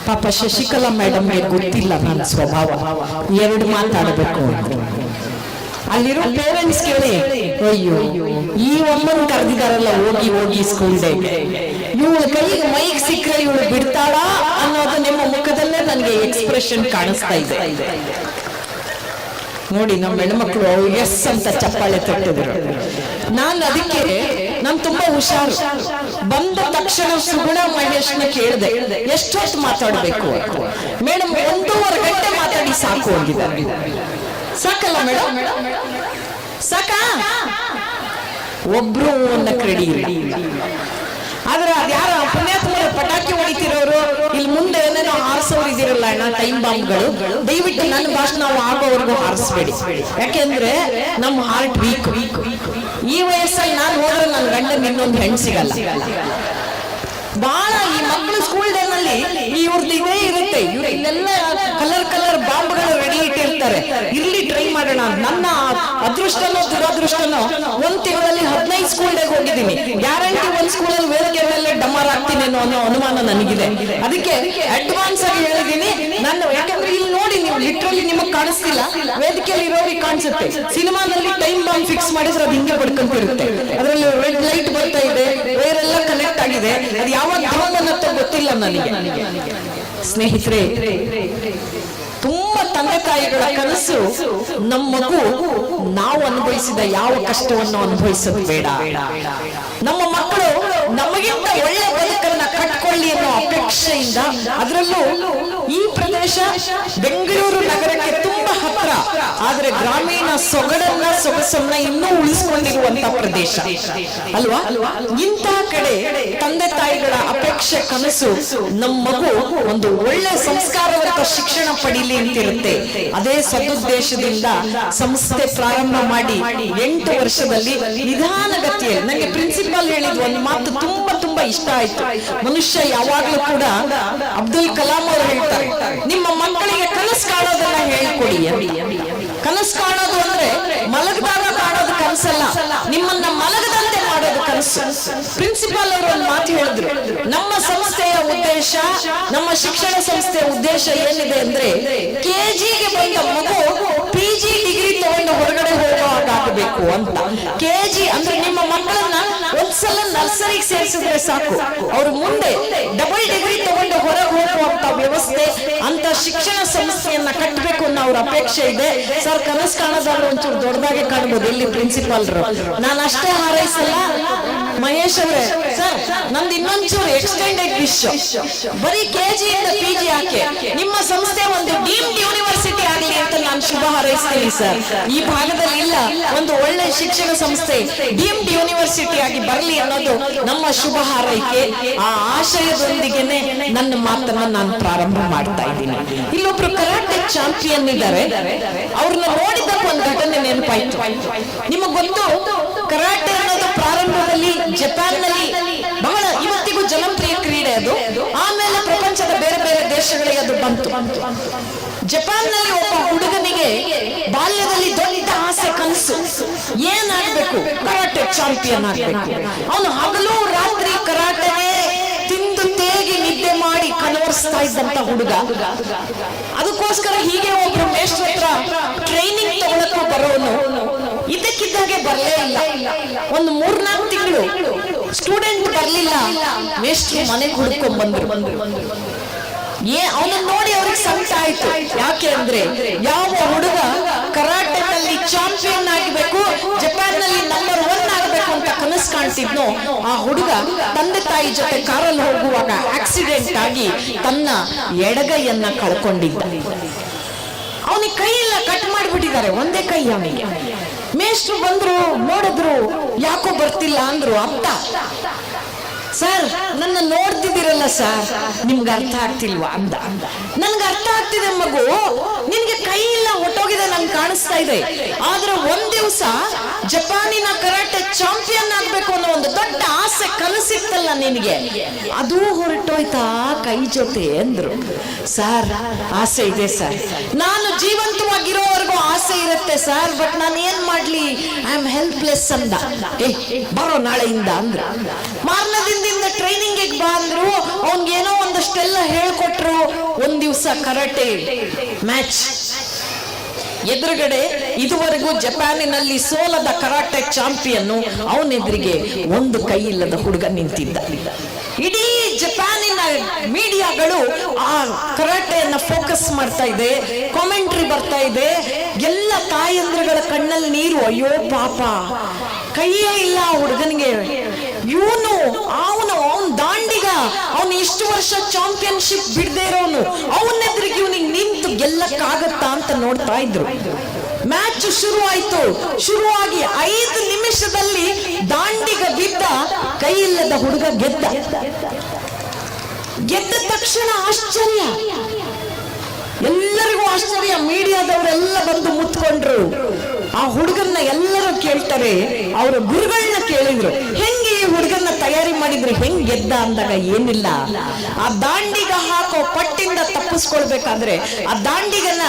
ಪಾಪ ಶಶಿಕಲಾ ಮೇಡಮ್ಗೆ ಗೊತ್ತಿಲ್ಲ ನನ್ನ ಸ್ವಭಾವ, 2 ಮಾತಾಡಬೇಕು ಅಂತ. ಅಲ್ಲಿರೋ ಪೇರೆಂಟ್ಸ್ ಕೇಳಿ, ಅಯ್ಯೋ ಈ ಒಮ್ಮನ್ ಕರೆದಿದಾರಲ್ಲ ಹೋಗಿ ಹೋಗಿ ಸ್ಕೂಲ್ ಡೇಗೆ, ಇವಳ ಕೈಗೆ ಮೈಕ್ ಸಿಕ್ಕರೆ ಇವಳು ಬಿಡ್ತಾಳ ಅನ್ನೋದು ನಿಮ್ಮ ಮುಖದಲ್ಲೇ ನನಗೆ ಎಕ್ಸ್ಪ್ರೆಷನ್ ಕಾಣಿಸ್ತಾ ಇದೆ. ನೋಡಿ ನಮ್ಮ ಹೆಣ್ಮಕ್ಳು ಎಸ್ ಅಂತ ಚಪ್ಪಾಳೆ ತಟ್ಟಿದ್ರು. ನಾನು ಅದಕ್ಕೆ ನಾನು ತುಂಬಾ ಹುಷಾರು. ಬಂದ ತಕ್ಷಣ ಸುಗುಣ ಮಹೇಶ್ನ ಕೇಳಿದೆ ಎಷ್ಟೊತ್ತು ಮಾತಾಡ್ಬೇಕು. ಮೇಡಮ್ 1.5 ಗಂಟೆ ಮಾತಾಡಿ ಸಾಕು ಹೋಗಿದ್ದಾರೆ. ಸಾಕಲ್ಲ ಮೇಡಮ್? ಸಾಕ? ಒಬ್ರು ರೆಡಿ ಇಲ್ಲ. ಆದ್ರೆ ಅದ್ಯಾರ ಪುಣ್ಯಾತ್ಮರು ಪಟಾಕಿ ಹೊಡಿತಿರೋರು ಇಲ್ಲಿ ಮುಂದೆ ಏನೇನೋ ಹಾರಿಸೋರು ಇದಿರಲ್ಲ ಅಣ್ಣ, ಟೈಮ್ ಬಾಂಬ್ಗಳು, ದಯವಿಟ್ಟು ನನ್ನ ಭಾಷೆ ನಾವು ಆಗೋವರೆಗೂ ಹಾರಿಸ್ಬೇಡಿ. ಯಾಕೆಂದ್ರೆ ನಮ್ಮ ಹಾರ್ಟ್ ವೀಕ್. ಈ ವಯಸ್ಸಲ್ಲಿ ನಾನು ಹೋದ್ರೆ ನನ್ನ ಗಂಡನ ಇನ್ನೊಂದು ಹೆಣ್ಣು ಸಿಗಲ್ಲ. ಬಹಳ ಈ ಮಕ್ಕಳು ಸ್ಕೂಲ್ ಡೇ ನಲ್ಲಿ ಇವ್ರದ್ದು ಇದೇ ಇರುತ್ತೆ. ಇವ್ರು ಇಲ್ಲೆಲ್ಲ ಕಲರ್ ಬಾಂಬ್ಗಳು ರೆಡಿ ಇಟ್ಟಿರ್ತಾರೆ. ಇಲ್ಲಿ ಟ್ರೈ ಮಾಡೋಣ. ನನ್ನ ಅದೃಷ್ಟನೋ ದುರದೃಷ್ಟನೋ 1 ತಿಂಗಳಲ್ಲಿ 15 ಸ್ಕೂಲ್ ಡೇಗೆ ಹೋಗಿದ್ದೀನಿ. ಗ್ಯಾರಂಟಿ 1 ಸ್ಕೂಲಲ್ಲಿ ವೇದಿಕೆ ಮೇಲೆ ಡಮಾರ್ ಆಗ್ತೀನೇನೋ ಅನ್ನೋ ಅನುಮಾನ ನನಗಿದೆ. ಅದಕ್ಕೆ ಅಡ್ವಾನ್ಸ್ ಆಗಿ ಹೇಳಿದ್ದೀನಿ ನಾನು. ಯಾಕಂದ್ರೆ ಇಲ್ಲಿ ನೋಡಿ, ನೀವು ಲಿಟ್ರಲಿ ನಿಮಗ್ ಕಾಣಿಸ್ತಿಲ್ಲ, ವೇದಿಕೆಯಲ್ಲಿ ಇರೋರಿಗೆ ಕಾಣಿಸುತ್ತೆ. ಸಿನಿಮಾದಲ್ಲಿ ಟೈಮ್ ಬಾಂಬ್ ಫಿಕ್ಸ್ ಮಾಡಿದ್ರೆ ಅದು ಹಿಂಗೆ ಬಡ್ಕೊಂತಿರುತ್ತೆ. ಅದರಲ್ಲಿ ರೆಡ್ ಲೈಟ್ ಬರ್ತಾ ಇದೆ, ವೈರೆಲ್ಲ ಕನೆಕ್ಟ್ ಆಗಿದೆ. ಅದು ಯಾವಾಗ ಧರ್ಮನತ್ತ ಗೊತ್ತಿಲ್ಲ ನನಗೆ. ಸ್ನೇಹಿತರೆ, ತುಂಬಾ ತಂದೆ ತಾಯಿಗಳ ಕನಸು ನಮ್ಮ ಮಗು ನಾವು ಅನುಭವಿಸಿದ ಯಾವ ಕಷ್ಟವನ್ನು ಅನುಭವಿಸೋದು ಬೇಡ. ನಮ್ಮ ಮಕ್ಕಳು ನಮಗಿಂತ ಒಳ್ಳೆ ಬದುಕನ್ನ ಕಟ್ಕೊಳ್ಳಿ ಅನ್ನೋ ಅಪೇಕ್ಷೆಯಿಂದ, ಅದರಲ್ಲೂ ಈ ಪ್ರದೇಶ ಬೆಂಗಳೂರು ನಗರಕ್ಕೆ ತುಂಬಾ ಹತ್ರ, ಆದ್ರೆ ಗ್ರಾಮೀಣ ಸೊಗಸನ್ನ ಇನ್ನೂ ಉಳಿಸಿಕೊಂಡಿರುವಂತ ಪ್ರದೇಶ ಅಲ್ವಾ? ಇಂತಹ ಕಡೆ ತಂದೆ ತಾಯಿಗಳ ಅಪೇಕ್ಷೆ ಕನಸು ನಮ್ಮ ಮಗು ಒಂದು ಒಳ್ಳೆ ಸಂಸ್ಕಾರವಂತ ಶಿಕ್ಷಣ ಪಡೀಲಿ ಅಂತಿರುತ್ತೆ. ಅದೇ ಸದುದ್ದೇಶದಿಂದ ಸಂಸ್ಥೆ ಪ್ರಾರಂಭ ಮಾಡಿ 8 ವರ್ಷದಲ್ಲಿ ನಿಧಾನಗತಿಯಲ್ಲಿ, ನನಗೆ ಪ್ರಿನ್ಸಿಪಾಲ್ ಹೇಳಿದ ಒಂದು ಮಾತು ತುಂಬಾ ಇಷ್ಟ ಆಯ್ತು. ಮನುಷ್ಯ ಯಾವಾಗ್ಲೂ ಕೂಡ, ಅಬ್ದುಲ್ ಕಲಾಂ ಅವರು ಹೇಳ್ತಾರೆ, ನಿಮ್ಮ ಮಕ್ಕಳಿಗೆ ಕನಸು ಕಾಣೋದನ್ನ ಹೇಳ್ಕೊಡಿ. ಕನಸು ಕಾಣೋದು ಅಂದ್ರೆ ಮಲಗದಾಗ ಕಾಣೋದು ಕನಸಲ್ಲ, ನಿಮ್ಮನ್ನ ಮಲಗದಂತೆ ಮಾಡೋದು ಕನಸು. ಪ್ರಿನ್ಸಿಪಾಲ್ ಅವರು ಒಂದು ಮಾತು ಹೇಳಿದ್ರು, ನಮ್ಮ ಸಂಸ್ಥೆಯ ಉದ್ದೇಶ, ನಮ್ಮ ಶಿಕ್ಷಣ ಸಂಸ್ಥೆಯ ಉದ್ದೇಶ ಏನಿದೆ ಅಂದ್ರೆ ಕೆಜಿಗೆ ಬಂದ ಮಗು PG ಡಿಗ್ರಿ ತಗೊಂಡು ಹೊರಗಡೆ ಹೋಗುವಾಗಬೇಕು ಅಂತ. ಕೆಜಿ ಅಂದ್ರೆ ನಿಮ್ಮ ಮಕ್ಕಳನ್ನ ಒಂದ್ಸಲ ನರ್ಸರಿಗೆ ಸೇರಿಸಿದ್ರೆ ಸಾಕು, ಅವ್ರು ಮುಂದೆ ಡಬಲ್ ಡಿಗ್ರಿ ತಗೊಂಡು ಹೊರಗೆ ಹೋಗುವಂತ ವ್ಯವಸ್ಥೆ ಅಂತ ಶಿಕ್ಷಣ ಸಂಸ್ಥೆಯನ್ನ ಕಟ್ಟಬೇಕು ಅನ್ನೋ ಅವ್ರ ಅಪೇಕ್ಷೆ ಇದೆ. ಸರ್, ಕನಸು ಕಾಣೋದಾದ್ರೆ ಒಂಚೂರು ದೊಡ್ಡದಾಗೆ ಕಾಣಬಹುದು. ಇಲ್ಲಿ ಪ್ರಿನ್ಸಿಪಾಲ್ರು ನಾನು ಅಷ್ಟೇ ಹಾರೈಸಲ್ಲ. ಮಹೇಶ್ ಅವರೇ, ಸರ್ ನಮ್ದು ಇನ್ನೊಂಚೂರು ಎಕ್ಸ್ಟೆಂಡೆಡ್ ವಿಶ್, ಬರೀ KG ಇಂದ PG ಯಾಕೆ, ನಿಮ್ಮ ಸಂಸ್ಥೆ ಒಂದು ಡೀಮ್ಡ್ ಯೂನಿವರ್ಸಿಟಿ ಆಗಲಿ ಅಂತ ನಾನು ಶುಭ ಹಾರೈಸ್ತೀನಿ ಸರ್. ಈ ಭಾಗದಲ್ಲಿ ಇಲ್ಲ, ಒಂದು ಒಳ್ಳೆ ಶಿಕ್ಷಣ ಸಂಸ್ಥೆ ಡೀಮ್ಡ್ ಯೂನಿವರ್ಸಿಟಿ ಆಗಿ ಬರಲಿ ಅನ್ನೋದು ನಮ್ಮ ಶುಭ ಹಾರೈಕೆ. ಆ ಆಶಯದೊಂದಿಗೆನೆ ನನ್ನ ಮಾತನ್ನ ನಾನು ಪ್ರಾರಂಭ ಮಾಡ್ತಾ ಇದ್ದೀನಿ. ಇಲ್ಲೊಬ್ರು ಕರಾಟೆ ಚಾಂಪಿಯನ್ ಇದ್ದಾರೆ, ಅವ್ರನ್ನ ನೋಡಿದಾಗ ಒಂದು ಘಟನೆ ನೆನಪಾಯ್ತು. ನಿಮಗ್ ಗೊತ್ತು, ಕರಾಟೆ ಅನ್ನೋದು ಪ್ರಾರಂಭದಲ್ಲಿ ಜಪಾನ್ ನಲ್ಲಿ ಬಹಳ ಇವತ್ತಿಗೂ ಜನಪ್ರಿಯ ಕ್ರೀಡೆ ಅದು. ಆಮೇಲೆ ಪ್ರಪಂಚದ ಬೇರೆ ಬೇರೆ ದೇಶಗಳಿಗೆ ಅದು ಬಂತು. ಜಪಾನ್ ನಲ್ಲಿ ಒಬ್ಬ ಹುಡುಗನಿಗೆ ಬಾಲ್ಯದಲ್ಲಿ ದೊಡ್ಡ ಆಸೆ, ಕನಸು, ಏನಾಗಬೇಕು, ಕರಾಟೆ ಚಾಂಪಿಯನ್ ಆಗ್ಬೇಕು. ಅವನು ಹಗಲು ರಾತ್ರಿ ಕರಾಟೆ ತಿಂದು ತೇಗಿ ನಿದ್ದೆ ಮಾಡಿ ಕರವರಿಸ್ತಾ ಇದ್ದಂತ ಹುಡುಗ. ಅದಕ್ಕೋಸ್ಕರ ಹೀಗೆ ಒಬ್ರು ಮೇಷ್ಟ್ರ ಹತ್ರ ಟ್ರೈನಿಂಗ್ ತಗೊಳಕ್ಕೂ ಬರೋನು ಇದಕ್ಕಿದ್ದಾಗೆ ಬರಲೇ ಇಲ್ಲ. ಒಂದು 3-4 ತಿಂಗಳು ಸ್ಟೂಡೆಂಟ್ ಬರ್ಲಿಲ್ಲ, ಮೇಷ್ಟ್ರು ಮನೆಗೆ ಹುಡ್ಕೊಂಡ್ ಬಂದ್ರು. ಅವನನ್ನ ನೋಡಿ ಅವ್ರಿಗೆ ಸಂಕಟ ಆಯ್ತು. ಯಾಕೆ ಅಂದ್ರೆ ಯಾವ ಹುಡುಗ ಕರಾಟೆನಲ್ಲಿ ಚಾಂಪಿಯನ್ ಆಗಬೇಕು, ಜಪಾನ್ ನಲ್ಲಿ ನಂಬರ್ 1 ಆಗಬೇಕು ಅಂತ ಕನಸು ಕಾಣ್ತಿದ್ನೋ ಆ ಹುಡುಗ ತಂದೆ ತಾಯಿ ಜೊತೆ ಕಾರಲ್ಲಿ ಹೋಗುವಾಗ ಆಕ್ಸಿಡೆಂಟ್ ಆಗಿ ತನ್ನ ಎಡಗೈಯನ್ನ ಕಳ್ಕೊಂಡಿದ್ದ. ಅವನಿಗೆ ಕೈ ಎಲ್ಲ ಕಟ್ ಮಾಡ್ಬಿಟ್ಟಿದ್ದಾರೆ, ಒಂದೇ ಕೈ ಅವನಿಗೆ. ಮೇಷ್ಟ್ರು ಬಂದ್ರು, ನೋಡಿದ್ರು, ಯಾಕೋ ಬರ್ತಿಲ್ಲ ಅಂದ್ರು. ಅಪ್ಪ, ಸರ್ ನನ್ನ ನೋಡ್ತಿದ್ದೀರಲ್ಲ ಸರ್, ನಿಮ್ಗೆ ಅರ್ಥ ಆಗ್ತಿಲ್ವಾ ಅಂದ. ನನ್ಗೆ ಅರ್ಥ ಆಗ್ತಿದೆ ಮಗು, ನಿನ್ಗೆ ಕೈ ಇಲ್ಲ ಹೊಟ್ಟೋಗಿದೆ ನಂಗೆ ಕಾಣಿಸ್ತಾ ಇದೆ. ಆದ್ರೆ ಒಂದ್ ದಿವಸ ಜಪಾನಿನ ಕರಾಟೆ ಚಾಂಪಿಯನ್ ಆಗ್ಬೇಕು ಅನ್ನೋ ಒಂದು ದೊಡ್ಡ ಆಸೆ ಕನಸಿತ್ತಲ್ಲ ನಿನಗೆ, ಅದು ಹೊರಟೋಯ್ತಾ ಕೈ ಜೊತೆ ಅಂದ್ರು. ಸರ್ ಆಸೆ ಇದೆ ಸರ್, ನಾನು ಜೀವಂತವಾಗಿರೋವರೆಗೂ ಆಸೆ ಇರುತ್ತೆ ಸರ್, ಬಟ್ ನಾನು ಏನ್ ಮಾಡ್ಲಿ, ಐ ಆಮ್ ಹೆಲ್ಪ್ಲೆಸ್ ಅಂದ. ಬರೋ ನಾಳೆಯಿಂದ ಅಂದ್ರ. ಮಾರನೇ ದಿನದಿಂದ ಟ್ರೈನಿಂಗ್ ಬಾ ಅಂದ್ರು. ಅವನ್ಗೇನೋ ಒಂದಷ್ಟೆಲ್ಲ ಹೇಳ್ಕೊಟ್ರು. ಒಂದ್ ದಿವಸ ಕರಾಟೆ ಮ್ಯಾಚ್ ಎದುರುಗಡೆ ಇದುವರೆಗೂ ಜಪಾನಿನಲ್ಲಿ ಸೋಲದ ಕರಾಟೆ ಚಾಂಪಿಯನ್ ಅವನೆದುರಿಗೆ ಒಂದು ಕೈ ಇಲ್ಲದ ಹುಡುಗ ನಿಂತಿದ್ದ. ಇಡೀ ಜಪಾನಿನ ಮೀಡಿಯಾಗಳು ಆ ಕರಾಟೆಯನ್ನ ಫೋಕಸ್ ಮಾಡ್ತಾ ಇದೆ, ಕಾಮೆಂಟ್ರಿ ಬರ್ತಾ ಇದೆ. ಎಲ್ಲ ತಾಯಂದ್ರಗಳ ಕಣ್ಣಲ್ಲಿ ನೀರು. ಅಯ್ಯೋ ಪಾಪ, ಕೈಯೇ ಇಲ್ಲ ಆ ಹುಡುಗನಿಗೆ. ಅವನು ದಾಂಡಿಗ, ಅವನು ಇಷ್ಟು ವರ್ಷ ಚಾಂಪಿಯನ್ಶಿಪ್ ಬಿಡದೆ ಇರೋನು, ಅವನೆದ್ರಿಗೆ ಇವನಿಗೆ ನಿಂತು ಗೆಲ್ಲಕ್ಕಾಗತ್ತಾ ಅಂತ ನೋಡ್ತಾ ಇದ್ರು. ಮ್ಯಾಚ್ ಶುರು ಆಯ್ತು. ಶುರುವಾಗಿ 5 ನಿಮಿಷದಲ್ಲಿ ದಾಂಡಿಗ ಬಿದ್ದ, ಕೈ ಇಲ್ಲದ ಹುಡುಗ ಗೆದ್ದ. ಗೆದ್ದ ತಕ್ಷಣ ಆಶ್ಚರ್ಯ, ಎಲ್ಲರಿಗೂ ಆಶ್ಚರ್ಯ. ಮೀಡಿಯಾದವರೆಲ್ಲ ಬಂದು ಮುತ್ಕೊಂಡ್ರು. ಆ ಹುಡುಗನ್ನ ಎಲ್ಲರೂ ಕೇಳ್ತಾರೆ. ಅವರ ಗುರುಗಳನ್ನ ಕೇಳಿದ್ರು, ಹೆಂಗೆ ಈ ಹುಡುಗನ್ನ ತಯಾರಿ ಮಾಡಿದ್ರು, ಹೆಂಗ್ ಗೆದ್ದ ಅಂದಾಗ ಏನಿಲ್ಲ, ಆ ದಾಂಡಿಗ ಹಾಕೋ ಪಟ್ಟಿಂದ ತಪ್ಪಿಸ್ಕೊಳ್ಬೇಕಾದ್ರೆ ಆ ದಾಂಡಿಗನ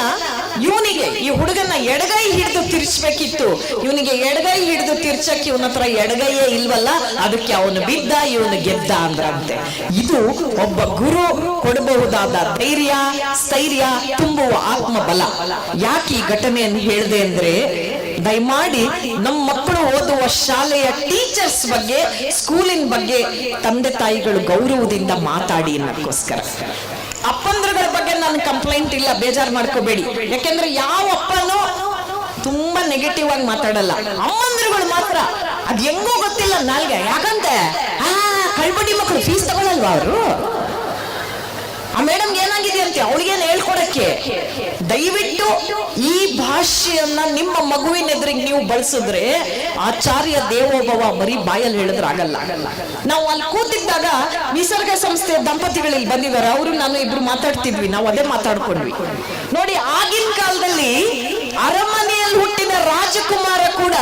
ಇವನಿಗೆ, ಈ ಹುಡುಗನ ಎಡಗೈ ಹಿಡಿದು ತಿರ್ಚ್ಬೇಕಿತ್ತು. ಇವನಿಗೆ ಎಡಗೈ ಹಿಡಿದು ತಿರ್ಚಕ್ಕೆ ಇವನ ಹತ್ರ ಎಡಗೈಯೇ ಇಲ್ವಲ್ಲ, ಅದಕ್ಕೆ ಅವನು ಬಿದ್ದ, ಇವನು ಗೆದ್ದ ಅಂದ್ರಂತೆ. ಇದು ಒಬ್ಬ ಗುರು ಕೊಡಬಹುದಾದ ಧೈರ್ಯ, ಸ್ಥೈರ್ಯ ತುಂಬುವ ಆತ್ಮಬಲ. ಯಾಕೆ ಈ ಘಟನೆಯನ್ನು ಹೇಳಿದೆ ಅಂದ್ರೆ, ದಯಮಾಡಿ ನಮ್ಮ ಮಕ್ಕಳು ಓದುವ ಶಾಲೆಯ ಟೀಚರ್ಸ್ ಬಗ್ಗೆ, ಸ್ಕೂಲಿನ ಬಗ್ಗೆ ತಂದೆ ತಾಯಿಗಳು ಗೌರವದಿಂದ ಮಾತಾಡಿ ಅನ್ನೋಕ್ಕೋಸ್ಕರ. ಅಪ್ಪಂದ್ರಗಳ ಬಗ್ಗೆ ನಾನು ಕಂಪ್ಲೇಂಟ್ ಇಲ್ಲ, ಬೇಜಾರು ಮಾಡ್ಕೋಬೇಡಿ. ಯಾಕೆಂದ್ರೆ ಯಾವ ಅಪ್ಪನೂ ತುಂಬಾ ನೆಗೆಟಿವ್ ಆಗಿ ಮಾತಾಡಲ್ಲ. ಅಮ್ಮಂದ್ರುಗಳು ಮಾತ್ರ ಅದ್ ಹೆಂಗೋ ಗೊತ್ತಿಲ್ಲ ನಾಲ್ಗೆ. ಯಾಕಂತೆ ಕಳ್ಬಡಿ ಮಕ್ಕಳು ಫೀಸ್ ತಗೊಳಲ್ವಾ ಅವರು? ಆ ಮೇಡಮ್ಗೆ ಏನಾಗಿದೆ ಅಂತ ಅವಳಿಗೇನು ಹೇಳ್ಕೊಡಕ್ಕೆ. ದಯವಿಟ್ಟು ಈ ಭಾಷೆಯನ್ನ ನಿಮ್ಮ ಮಗುವಿನ ಎದುರಿಗೆ ನೀವು ಬಳಸಿದ್ರೆ ಆಚಾರ್ಯ ದೇವೋಭವ ಬರೀ ಬಾಯಲ್ಲಿ ಹೇಳಿದ್ರೆ ಆಗಲ್ಲ. ನಾವು ಅಲ್ಲಿ ಕೂತಿದ್ದಾಗ ನಿಸರ್ಗ ಸಂಸ್ಥೆಯ ದಂಪತಿಗಳಲ್ಲಿ ಬಂದಿದ್ದಾರೆ, ಅವರು ನಾನು ಇಬ್ರು ಮಾತಾಡ್ತಿದ್ವಿ, ನಾವು ಅದೇ ಮಾತಾಡ್ಕೊಂಡ್ವಿ. ನೋಡಿ, ಆಗಿನ ಕಾಲದಲ್ಲಿ ಅರಮನೆಯಲ್ಲಿ ಹುಟ್ಟಿದ ರಾಜಕುಮಾರ ಕೂಡ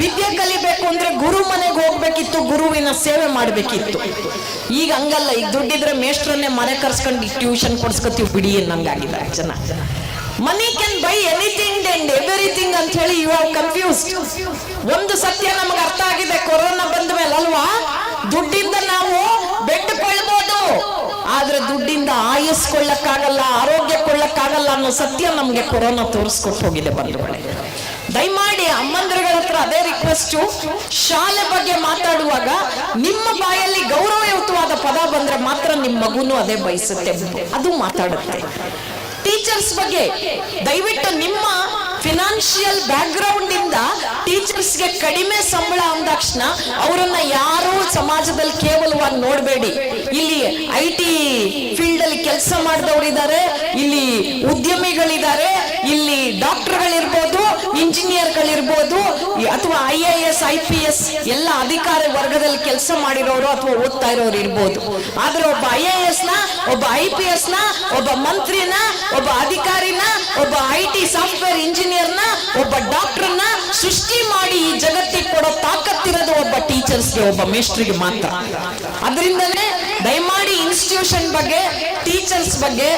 ವಿದ್ಯೆ ಕಲಿಬೇಕು ಅಂದ್ರೆ ಗುರು ಮನೆಗೆ ಹೋಗ್ಬೇಕಿತ್ತು, ಗುರುವಿನ ಸೇವೆ ಮಾಡ್ಬೇಕಿತ್ತು. ಈಗ ಹಂಗಲ್ಲ. ಈಗ ದುಡ್ಡಿದ್ರೆ ಮೇಷ್ಟ್ರನ್ನೇ ಮನೆ ಕರ್ಸ್ಕೊಂಡು ಟ್ಯೂಷನ್ ಕೊಡ್ಸ್ಕೊತೀವಿ ಬಿಡಿ ಅನ್ನಂಗಾಗಿದ್ದಾರೆ ಜನ. Money can buy anything and everything ಅಂತ ಹೇಳಿ ಯು ಆರ್ ಕನ್ಫ್ಯೂಸ್ಡ್. ಒಂದು ಸತ್ಯ ನಮಗೆ ಅರ್ಥ ಆಗಿದೆ ಕೊರೋನಾ ಬಂದ ಮೇಲೆ ಅಲ್ವಾ, ದುಡ್ಡಿಂದ ನಾವು ಬೆಡ್ ಕೊಳ್ಳಬಹುದು, ಆದ್ರೆ ದುಡ್ಡಿಂದ ಆಯಸ್ಕೊಳ್ಳಕ್ಕಾಗಲ್ಲ, ಆರೋಗ್ಯ ಕೊಳ್ಳಕ್ಕಾಗಲ್ಲ ಅನ್ನೋ ಸತ್ಯ ನಮ್ಗೆ ಕೊರೋನಾ ತೋರಿಸ್ಕೊಟ್ಟು ಹೋಗಿದೆ ಬಂಧುಗಳೇ. ದಯಮಾಡಿ ಅಮ್ಮಂದ್ರಗಳ ಹತ್ರ ಅದೇ ರಿಕ್ವೆಸ್ಟು, ಶಾಲೆ ಬಗ್ಗೆ ಮಾತಾಡುವಾಗ ನಿಮ್ಮ ಬಾಯಲ್ಲಿ ಗೌರವಯುತವಾದ ಪದ ಬಂದ್ರೆ ಮಾತ್ರ ನಿಮ್ಮ ಮಗುನು ಅದೇ ಬಯಸುತ್ತೆ, ಅದು ಮಾತಾಡುತ್ತೆ. ಟೀಚರ್ಸ್ ಬಗ್ಗೆ ದಯವಿಟ್ಟು ನಿಮ್ಮ ಫಿನಾನ್ಷಿಯಲ್ ಬ್ಯಾಕ್ ಗ್ರೌಂಡ್ ಇಂದ ಟೀಚರ್ಸ್ಗೆ ಕಡಿಮೆ ಸಂಬಳ ಅಂದಾಕ್ಷಣ ಅವರನ್ನ ಯಾರು ಸಮಾಜದಲ್ಲಿ ಕೇವಲವಾಗಿ ನೋಡಬೇಡಿ. ಇಲ್ಲಿ IT ಫೀಲ್ಡ್ ಅಲ್ಲಿ ಕೆಲಸ ಮಾಡಿದವರಿದ್ದಾರೆ, ಇಲ್ಲಿ ಉದ್ಯಮಿಗಳಿದ್ದಾರೆ, ಇಲ್ಲಿ ಡಾಕ್ಟರ್ಗಳಿರ್ಬೋದು, ಇಂಜಿನಿಯರ್ಗಳಿರ್ಬೋದು, ಅಥವಾ IAS IPS ಎಲ್ಲ ಅಧಿಕಾರ ವರ್ಗದಲ್ಲಿ ಕೆಲಸ ಮಾಡಿರೋರು ಅಥವಾ ಓದ್ತಾ ಇರೋರು ಇರ್ಬೋದು. ಆದ್ರೆ ಒಬ್ಬ IAS ನ, ಒಬ್ಬ IPS ನ, ಒಬ್ಬ ಮಂತ್ರಿನ, ಒಬ್ಬ ಅಧಿಕಾರಿನ, ಒಬ್ಬ IT ಸಾಫ್ಟ್ವೇರ್ ಇಂಜಿನಿಯರ್ನ, ಒಬ್ಬ ಡಾಕ್ಟರ್ನ ಸೃಷ್ಟಿ ಮಾಡಿ ಈ ಜಗತ್ತಿಗೆ ಕೊಡೋ ತಾಕತ್ತಿರೋದು ಒಬ್ಬ ಟೀಚರ್ಸ್ಗೆ, ಒಬ್ಬ ಮೇಸ್ಟ್ರಿಗೆ ಮಾತ್ರ. ಅದರಿಂದಲೇ ದಯಮಾಡಿ ಇನ್ಸ್ಟಿಟ್ಯೂಷನ್ ಬಗ್ಗೆ, ಟೀಚರ್ಸ್ ಬಗ್ಗೆ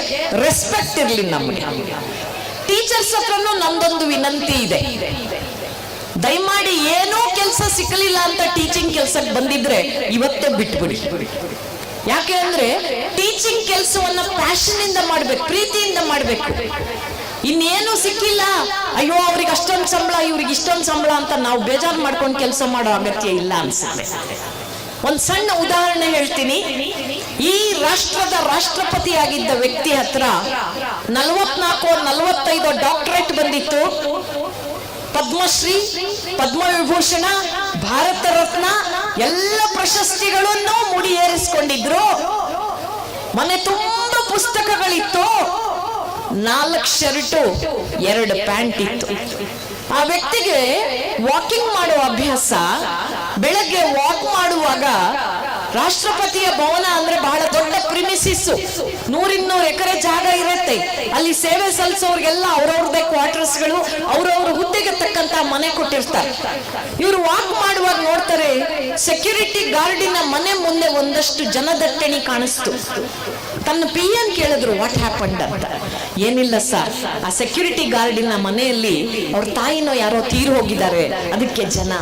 ರೆಸ್ಪೆಕ್ಟ್ ಇರಲಿ ನಮಗೆ. ಟೀಚರ್ಸ್ ಹತ್ರನೂ ನಮ್ದೊಂದು ವಿನಂತಿ ಇದೆ, ದಯಮಾಡಿ ಏನೋ ಕೆಲಸ ಸಿಕ್ಕಲಿಲ್ಲ ಅಂತ ಟೀಚಿಂಗ್ ಕೆಲಸಕ್ಕೆ ಬಂದಿದ್ರೆ ಇವತ್ತೇ ಬಿಟ್ಬಿಡಿ. ಯಾಕೆ ಅಂದ್ರೆ ಟೀಚಿಂಗ್ ಕೆಲಸವನ್ನ ಪ್ಯಾಷನ್ ಇಂದ ಮಾಡ್ಬೇಕು, ಪ್ರೀತಿಯಿಂದ ಮಾಡ್ಬೇಕು. ಇನ್ನೇನು ಸಿಕ್ಕಿಲ್ಲ, ಅಯ್ಯೋ ಅವ್ರಿಗೆ ಅಷ್ಟೊಂದು ಸಂಬಳ ಇವ್ರಿಗೆ ಇಷ್ಟೊಂದು ಸಂಬಳ ಅಂತ ನಾವು ಬೇಜಾರು ಮಾಡ್ಕೊಂಡು ಕೆಲಸ ಮಾಡೋ ಅಗತ್ಯ ಇಲ್ಲ ಅನ್ಸುತ್ತೆ. ಒಂದ್ ಸಣ್ಣ ಉದಾಹರಣೆ ಹೇಳ್ತೀನಿ. ಈ ರಾಷ್ಟ್ರದ ರಾಷ್ಟ್ರಪತಿಯಾಗಿದ್ದ ವ್ಯಕ್ತಿ ಹತ್ರ 44-45 ಡಾಕ್ಟರೇಟ್ ಬಂದಿತ್ತು. ಪದ್ಮಶ್ರೀ, ಪದ್ಮವಿಭೂಷಣ, ಭಾರತ ರತ್ನ ಎಲ್ಲ ಪ್ರಶಸ್ತಿಗಳನ್ನು ಮುಡಿಯೇರಿಸಿಕೊಂಡಿದ್ರು. ಮನೆ ತುಂಬಾ ಪುಸ್ತಕಗಳಿತ್ತು, 4 ಶರ್ಟು 2 ಪ್ಯಾಂಟ್ ಇತ್ತು. ಆ ವ್ಯಕ್ತಿಗೆ ವಾಕಿಂಗ್ ಮಾಡುವ ಅಭ್ಯಾಸ. ಬೆಳಗ್ಗೆ ವಾಕ್ ಮಾಡುವಾಗ ರಾಷ್ಟ್ರಪತಿಯ ಭವನ ಅಂದ್ರೆ ಬಹಳ ದೊಡ್ಡ ಪ್ರಿಮಿಸಿಸ್, 100-200 ಎಕರೆ ಜಾಗ ಇರುತ್ತೆ. ಅಲ್ಲಿ ಸೇವೆ ಸಲ್ಲಿಸೋರ್ಗೆಲ್ಲ ಅವ್ರವ್ರದೇ ಕ್ವಾರ್ಟರ್ಸ್ಗಳು, ಅವ್ರವ್ರ ಹುದ್ದೆಗೆ ತಕ್ಕಂತ ಮನೆ ಕೊಟ್ಟಿರ್ತಾರೆ. ಇವರು ವಾಕ್ ಮಾಡುವಾಗ ನೋಡ್ತಾರೆ, ಸೆಕ್ಯೂರಿಟಿ ಗಾರ್ಡಿನ ಮನೆ ಮುಂದೆ ಒಂದಷ್ಟು ಜನದಟ್ಟಣೆ ಕಾಣಿಸ್ತು. ತನ್ನ PN ಕೇಳಿದ್ರು, ವಾಟ್ ಹ್ಯಾಪಂಡ್ ಅಂತ. ಏನಿಲ್ಲ ಸರ್, ಆ ಸೆಕ್ಯೂರಿಟಿ ಗಾರ್ಡಿನ ಮನೆಯಲ್ಲಿ ಅವ್ರ ತಾಯಿನೋ ಯಾರೋ ತೀರು ಹೋಗಿದ್ದಾರೆ, ಅದಕ್ಕೆ ಜನ.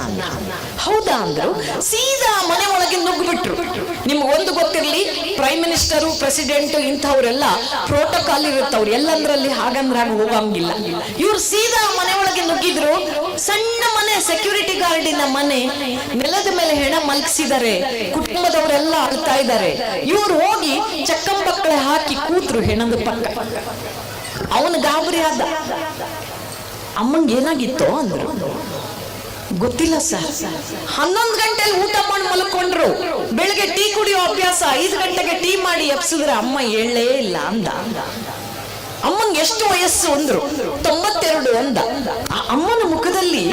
ಹೌದಾ ಅಂದ್ರು. ಸೀದಾ ಮನೆ ಒಳಗೆ ನುಗ್ಗಿಬಿಟ್ರು. ನಿಮ್ಗೊಂದು ಗೊತ್ತಿರ್ಲಿ, ಪ್ರೈಮ್ ಮಿನಿಸ್ಟರು, ಪ್ರೆಸಿಡೆಂಟ್ ಇಂಥವ್ರೆಲ್ಲ ಪ್ರೋಟೋಕಾಲ್ ಇರುತ್ತವ್ರು, ಎಲ್ಲಂದ್ರಲ್ಲಿ ಹಾಗಂದ್ರಾಗ ಹೋಗಂಗಿಲ್ಲ. ಇವ್ರು ಸೀದಾ ಮನೆ ಒಳಗೆ ನುಗ್ಗಿದ್ರು. ಸಣ್ಣ ಮನೆ, ಸೆಕ್ಯೂರಿಟಿ ಗಾರ್ಡಿನ ಮನೆ, ನೆಲದ ಮೇಲೆ ಹೆಣ ಮಲಗಿಸಿದ್ದಾರೆ, ಕುಟುಂಬದವರೆಲ್ಲ ಅಳ್ತಾ ಇದ್ದಾರೆ. ಇವ್ರು ಹೋಗಿ ಚಕ್ಕಂಬಕ್ಕಳೆ ಹಾಕಿ ಕೂತ್ರು ಹೆಣದ ಪಕ್ಕ. ಅವನು ಗಾಬರಿ ಆದ. ಅಮ್ಮಂಗೆ ಏನಾಗಿತ್ತು ಅಂದ್ರು. ಗೊತ್ತಿಲ್ಲ ಸರ್. 11 ಗಂಟೆಲಿ ಊಟ ಮಾಡಿ ಮಲ್ಕೊಂಡ್ರು. ಬೆಳಗ್ಗೆ ಟೀ ಕುಡಿಯೋ ಅಭ್ಯಾಸ, 5 ಗಂಟೆಗೆ ಟೀ ಮಾಡಿ ಎಬ್ಸಿದ್ರೆ ಅಮ್ಮ ಹೇಳಲೇ ಇಲ್ಲ ಅಂದ. ಅಮ್ಮಂಗೆ ಎಷ್ಟು ವಯಸ್ಸು ಅಂದ್ರು. 92 ಅಂದ. ಆ ಅಮ್ಮನ ಮುಖದಲ್ಲಿ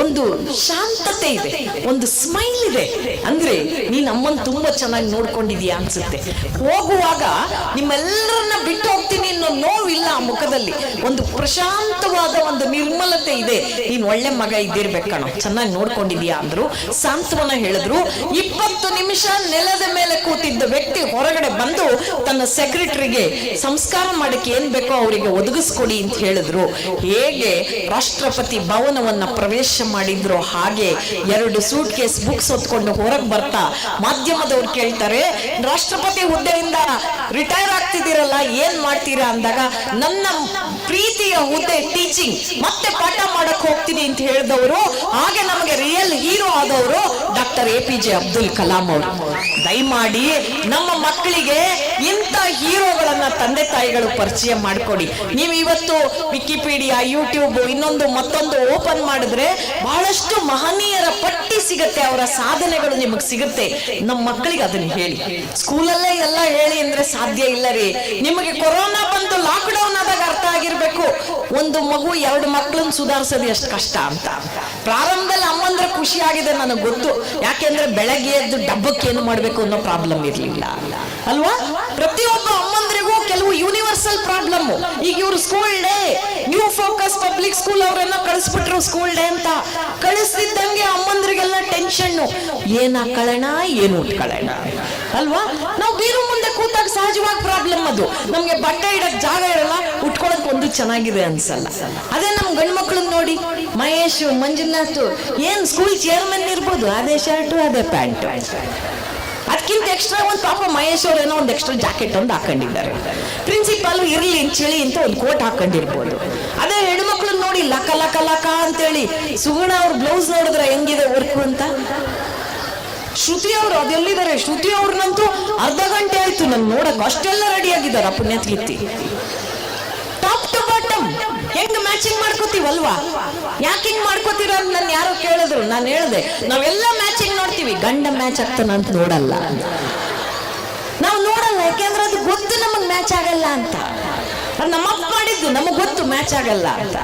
ಒಂದು ಶಾಂತತೆ ಇದೆ, ಒಂದು ಸ್ಮೈಲ್ ಇದೆ. ಅಂದ್ರೆ ನೀನ್ ಅಮ್ಮನ್ ತುಂಬಾ ಚೆನ್ನಾಗಿ ನೋಡ್ಕೊಂಡಿದೀಯ ಅನ್ಸುತ್ತೆ. ಹೋಗುವಾಗ ನಿಮ್ಮೆಲ್ಲರನ್ನ ಬಿಟ್ಟು ಹೋಗ್ತೀನಿ ಅನ್ನೋ ನೋವಿಲ್ಲ ಆ ಮುಖದಲ್ಲಿ. ಒಂದು ಪ್ರಶಾಂತವಾದ ಒಂದು ನಿರ್ಮಲತೆ ಇದೆ. ನೀನ್ ಒಳ್ಳೆ ಮಗ ಇದ್ದಿರ್ಬೇಕಣೋ, ಚೆನ್ನಾಗಿ ನೋಡ್ಕೊಂಡಿದೀಯಾ ಅಂದ್ರು. ಸಾಂತ್ವನ ಹೇಳಿದ್ರು. 20 ನಿಮಿಷ ನೆಲದ ಮೇಲೆ ಕೂತಿದ್ದ ವ್ಯಕ್ತಿ ಹೊರಗಡೆ ಬಂದು ತನ್ನ ಸೆಕ್ರೆಟರಿಗೆ ಸಂಸ್ಕಾರ ಮಾಡಕ್ಕೆ ಏನ್ ಬೇಕೋ ಅವರಿಗೆ ಒದಗಿಸ್ಕೊಡಿ ಅಂತ ಹೇಳಿದ್ರು. ಹೇಗೆ ರಾಷ್ಟ್ರಪತಿ ಭವನವನ್ನ ಪ್ರವೇಶ ಮಾಡಿದ್ರು ಹಾಗೆ 2 ಸೂಟ್ ಕೇಸ್ ಬುಕ್ಸ್ ಹೊತ್ಕೊಂಡು ಹೊರಗೆ ಬರ್ತಾ ಮಾಧ್ಯಮದವ್ರು ಕೇಳ್ತಾರೆ, ರಾಷ್ಟ್ರಪತಿ ಹುದ್ದೆಯಿಂದ ರಿಟೈರ್ ಆಗ್ತಿದ್ದೀರಲ್ಲ, ಏನ್ ಮಾಡ್ತೀರಾ ಅಂದಾಗ, ನನ್ನ ಪ್ರೀತಿಯ ಹುದ್ದೆ ಟೀಚಿಂಗ್, ಮತ್ತೆ ಪಾಠ ಮಾಡಕ್ ಹೋಗ್ತೀನಿ ಅಂತ ಹೇಳಿದವರು, ಹಾಗೆ ನಮಗೆ ರಿಯಲ್ ಹೀರೋ ಆದವರು ಡಾಕ್ಟರ್ APJ ಅಬ್ದುಲ್ ಕಲಾಂ ಅವರು. ದಯಮಾಡಿ ನಮ್ಮ ಮಕ್ಕಳಿಗೆ ಇಂಥ ಹೀರೋಗಳನ್ನ ತಂದೆ ತಾಯಿಗಳು ಪರಿಚಯ ಮಾಡಿಕೊಡಿ. ನೀವು ಇವತ್ತು ವಿಕಿಪೀಡಿಯಾ, ಯೂಟ್ಯೂಬ್, ಇನ್ನೊಂದು ಮತ್ತೊಂದು ಓಪನ್ ಮಾಡಿದ್ರೆ ಬಹಳಷ್ಟು ಮಹನೀಯರ ಪಟ್ಟಿ ಸಿಗುತ್ತೆ, ಅವರ ಸಾಧನೆಗಳು ನಿಮಗೆ ಸಿಗುತ್ತೆ. ನಮ್ಮ ಮಕ್ಕಳಿಗೆ ಅದನ್ನ ಹೇಳಿ. ಸ್ಕೂಲಲ್ಲೇ ಎಲ್ಲ ಹೇಳಿ ಅಂದ್ರೆ ಸಾಧ್ಯ ಇಲ್ಲ ರೀ. ನಿಮಗೆ ಕೊರೋನಾ ಬಂದು ಲಾಕ್ಡೌನ್ ಆದಾಗ ಅರ್ಥ ಆಗಿರ್ಬೇಕು, ಒಂದು ಮಗು 2 ಮಕ್ಕಳನ್ನ ಸುಧಾರಿಸೋದು ಎಷ್ಟು ಕಷ್ಟ ಅಂತ. ಪ್ರಾರಂಭದಲ್ಲಿ ಅಮ್ಮಂದ್ರೆ ಖುಷಿ ಆಗಿದೆ ನನಗೆ ಗೊತ್ತು, ಯಾಕೆಂದ್ರೆ ಬೆಳಗ್ಗೆ ಎದ್ದು ಡಬ್ಬಕ್ಕೆ ಏನು ಮಾಡ್ಬೇಕು ಅನ್ನೋ ಪ್ರಾಬ್ಲಮ್ ಇರ್ಲಿಲ್ಲ ಅಲ್ವಾ. ಪ್ರತಿಯೊಬ್ಬ ಅಮ್ಮಂದ್ರಿಗೂ ಕೆಲವು ಯೂನಿವರ್ಸಲ್ ಪ್ರಾಬ್ಲಮ್. ಈಗ ಇವರು school day, new focus public school ಅವರನ್ನ ಕಳಿಸ್ಬಿಟ್ರು ಸ್ಕೂಲ್ ಡೇ ಅಂತ. ಕಳಿಸ್ತಿದ್ದಂಗೆ ಅಮ್ಮಂದ್ರಿಗೆಲ್ಲ ಟೆನ್ಷನ್, ಏನ್ ಹಾಕೊಳ್ಳೋಣ, ಏನು ಉಟ್ಕೊಳ್ಳೋಣ ಅಲ್ವಾ. ನಾವು ಬೀರು ಮುಂದೆ ಕೂತಾಗ ಸಹಜವಾಗಿ ಪ್ರಾಬ್ಲಮ್ ಅದು. ನಮ್ಗೆ ಬಟ್ಟೆ ಇಡಕ್ ಜಾಗ ಇರಲ್ಲ, ಉಟ್ಕೊಳಕ್ ಒಂದು ಚೆನ್ನಾಗಿದೆ ಅನ್ಸಲ್ಲ. ಅದೇ ನಮ್ ಗಂಡ್ ಮಕ್ಳನ್ನ ನೋಡಿ, ಮಹೇಶ್, ಮಂಜುನಾಥ್ ಏನ್ ಸ್ಕೂಲ್ ಚೇರ್ಮನ್ ಇರ್ಬೋದು, ಅದೇ ಶರ್ಟು ಅದೇ ಪ್ಯಾಂಟ್. ಅದಕ್ಕಿಂತ ಎಕ್ಸ್ಟ್ರಾ ಒಂದು ಪಾಪ ಮಹೇಶ್ ಅವ್ರೇನೋ ಒಂದು ಎಕ್ಸ್ಟ್ರಾ ಜಾಕೆಟ್ ಒಂದು ಹಾಕೊಂಡಿದ್ದಾರೆ. ಪ್ರಿನ್ಸಿಪಾಲ್ ಇರ್ಲಿ ಚಳಿ ಅಂತ ಒಂದು ಕೋಟ್ ಹಾಕೊಂಡಿರ್ಬೋದು. ಅದೇ ಹೆಣ್ಮಕ್ಳನ್ನ ನೋಡಿ ಲಕ ಲಕ ಲಕ ಅಂತೇಳಿ. ಸುಗುಣ ಅವ್ರ ಬ್ಲೌಸ್ ನೋಡಿದ್ರೆ ಹೆಂಗಿದೆ ವರ್ಕ್ ಅಂತ. ಶ್ರುತಿ ಅವರು ಅದೆಲ್ಲಿದ್ದಾರೆ? ಶ್ರುತಿ ಅವ್ರನ್ನಂತೂ ಅರ್ಧ ಗಂಟೆ ಆಯ್ತು ನನ್ ನೋಡಕ್, ಅಷ್ಟೆಲ್ಲ ರೆಡಿ ಆಗಿದ್ದಾರೆ ಪುಣ್ಯತ್ಲಿತ್ತಿ. ಟಾಪ್ ಟು ಬಾಟಮ್ ಹೆಂಗ್ ಮ್ಯಾಚಿಂಗ್ ಮಾಡ್ಕೋತೀವಲ್ವಾ? ಯಾಕೆ ಹಿಂಗ್ ಮಾಡ್ಕೋತೀರ ಅಂತ ನನ್ ಯಾರೋ ಕೇಳಿದ್ರು. ನಾನು ಹೇಳ್ದೆ, ನಾವೆಲ್ಲ ಮ್ಯಾಚಿಂಗ್ ನೋಡ್ತೀವಿ, ಗಂಡ ಮ್ಯಾಚ್ ಆಗ್ತಾನ ಅಂತ ನೋಡಲ್ಲ. ನಾವು ನೋಡಲ್ಲ, ಯಾಕೆಂದ್ರೆ ಅದು ಗೊತ್ತು ನಮಗ್ ಮ್ಯಾಚ್ ಆಗಲ್ಲ ಅಂತ. ಅದು ನಮ್ಮಪ್ಪ ಮಾಡಿದ್ದು, ನಮಗ್ ಗೊತ್ತು ಮ್ಯಾಚ್ ಆಗಲ್ಲ ಅಂತ.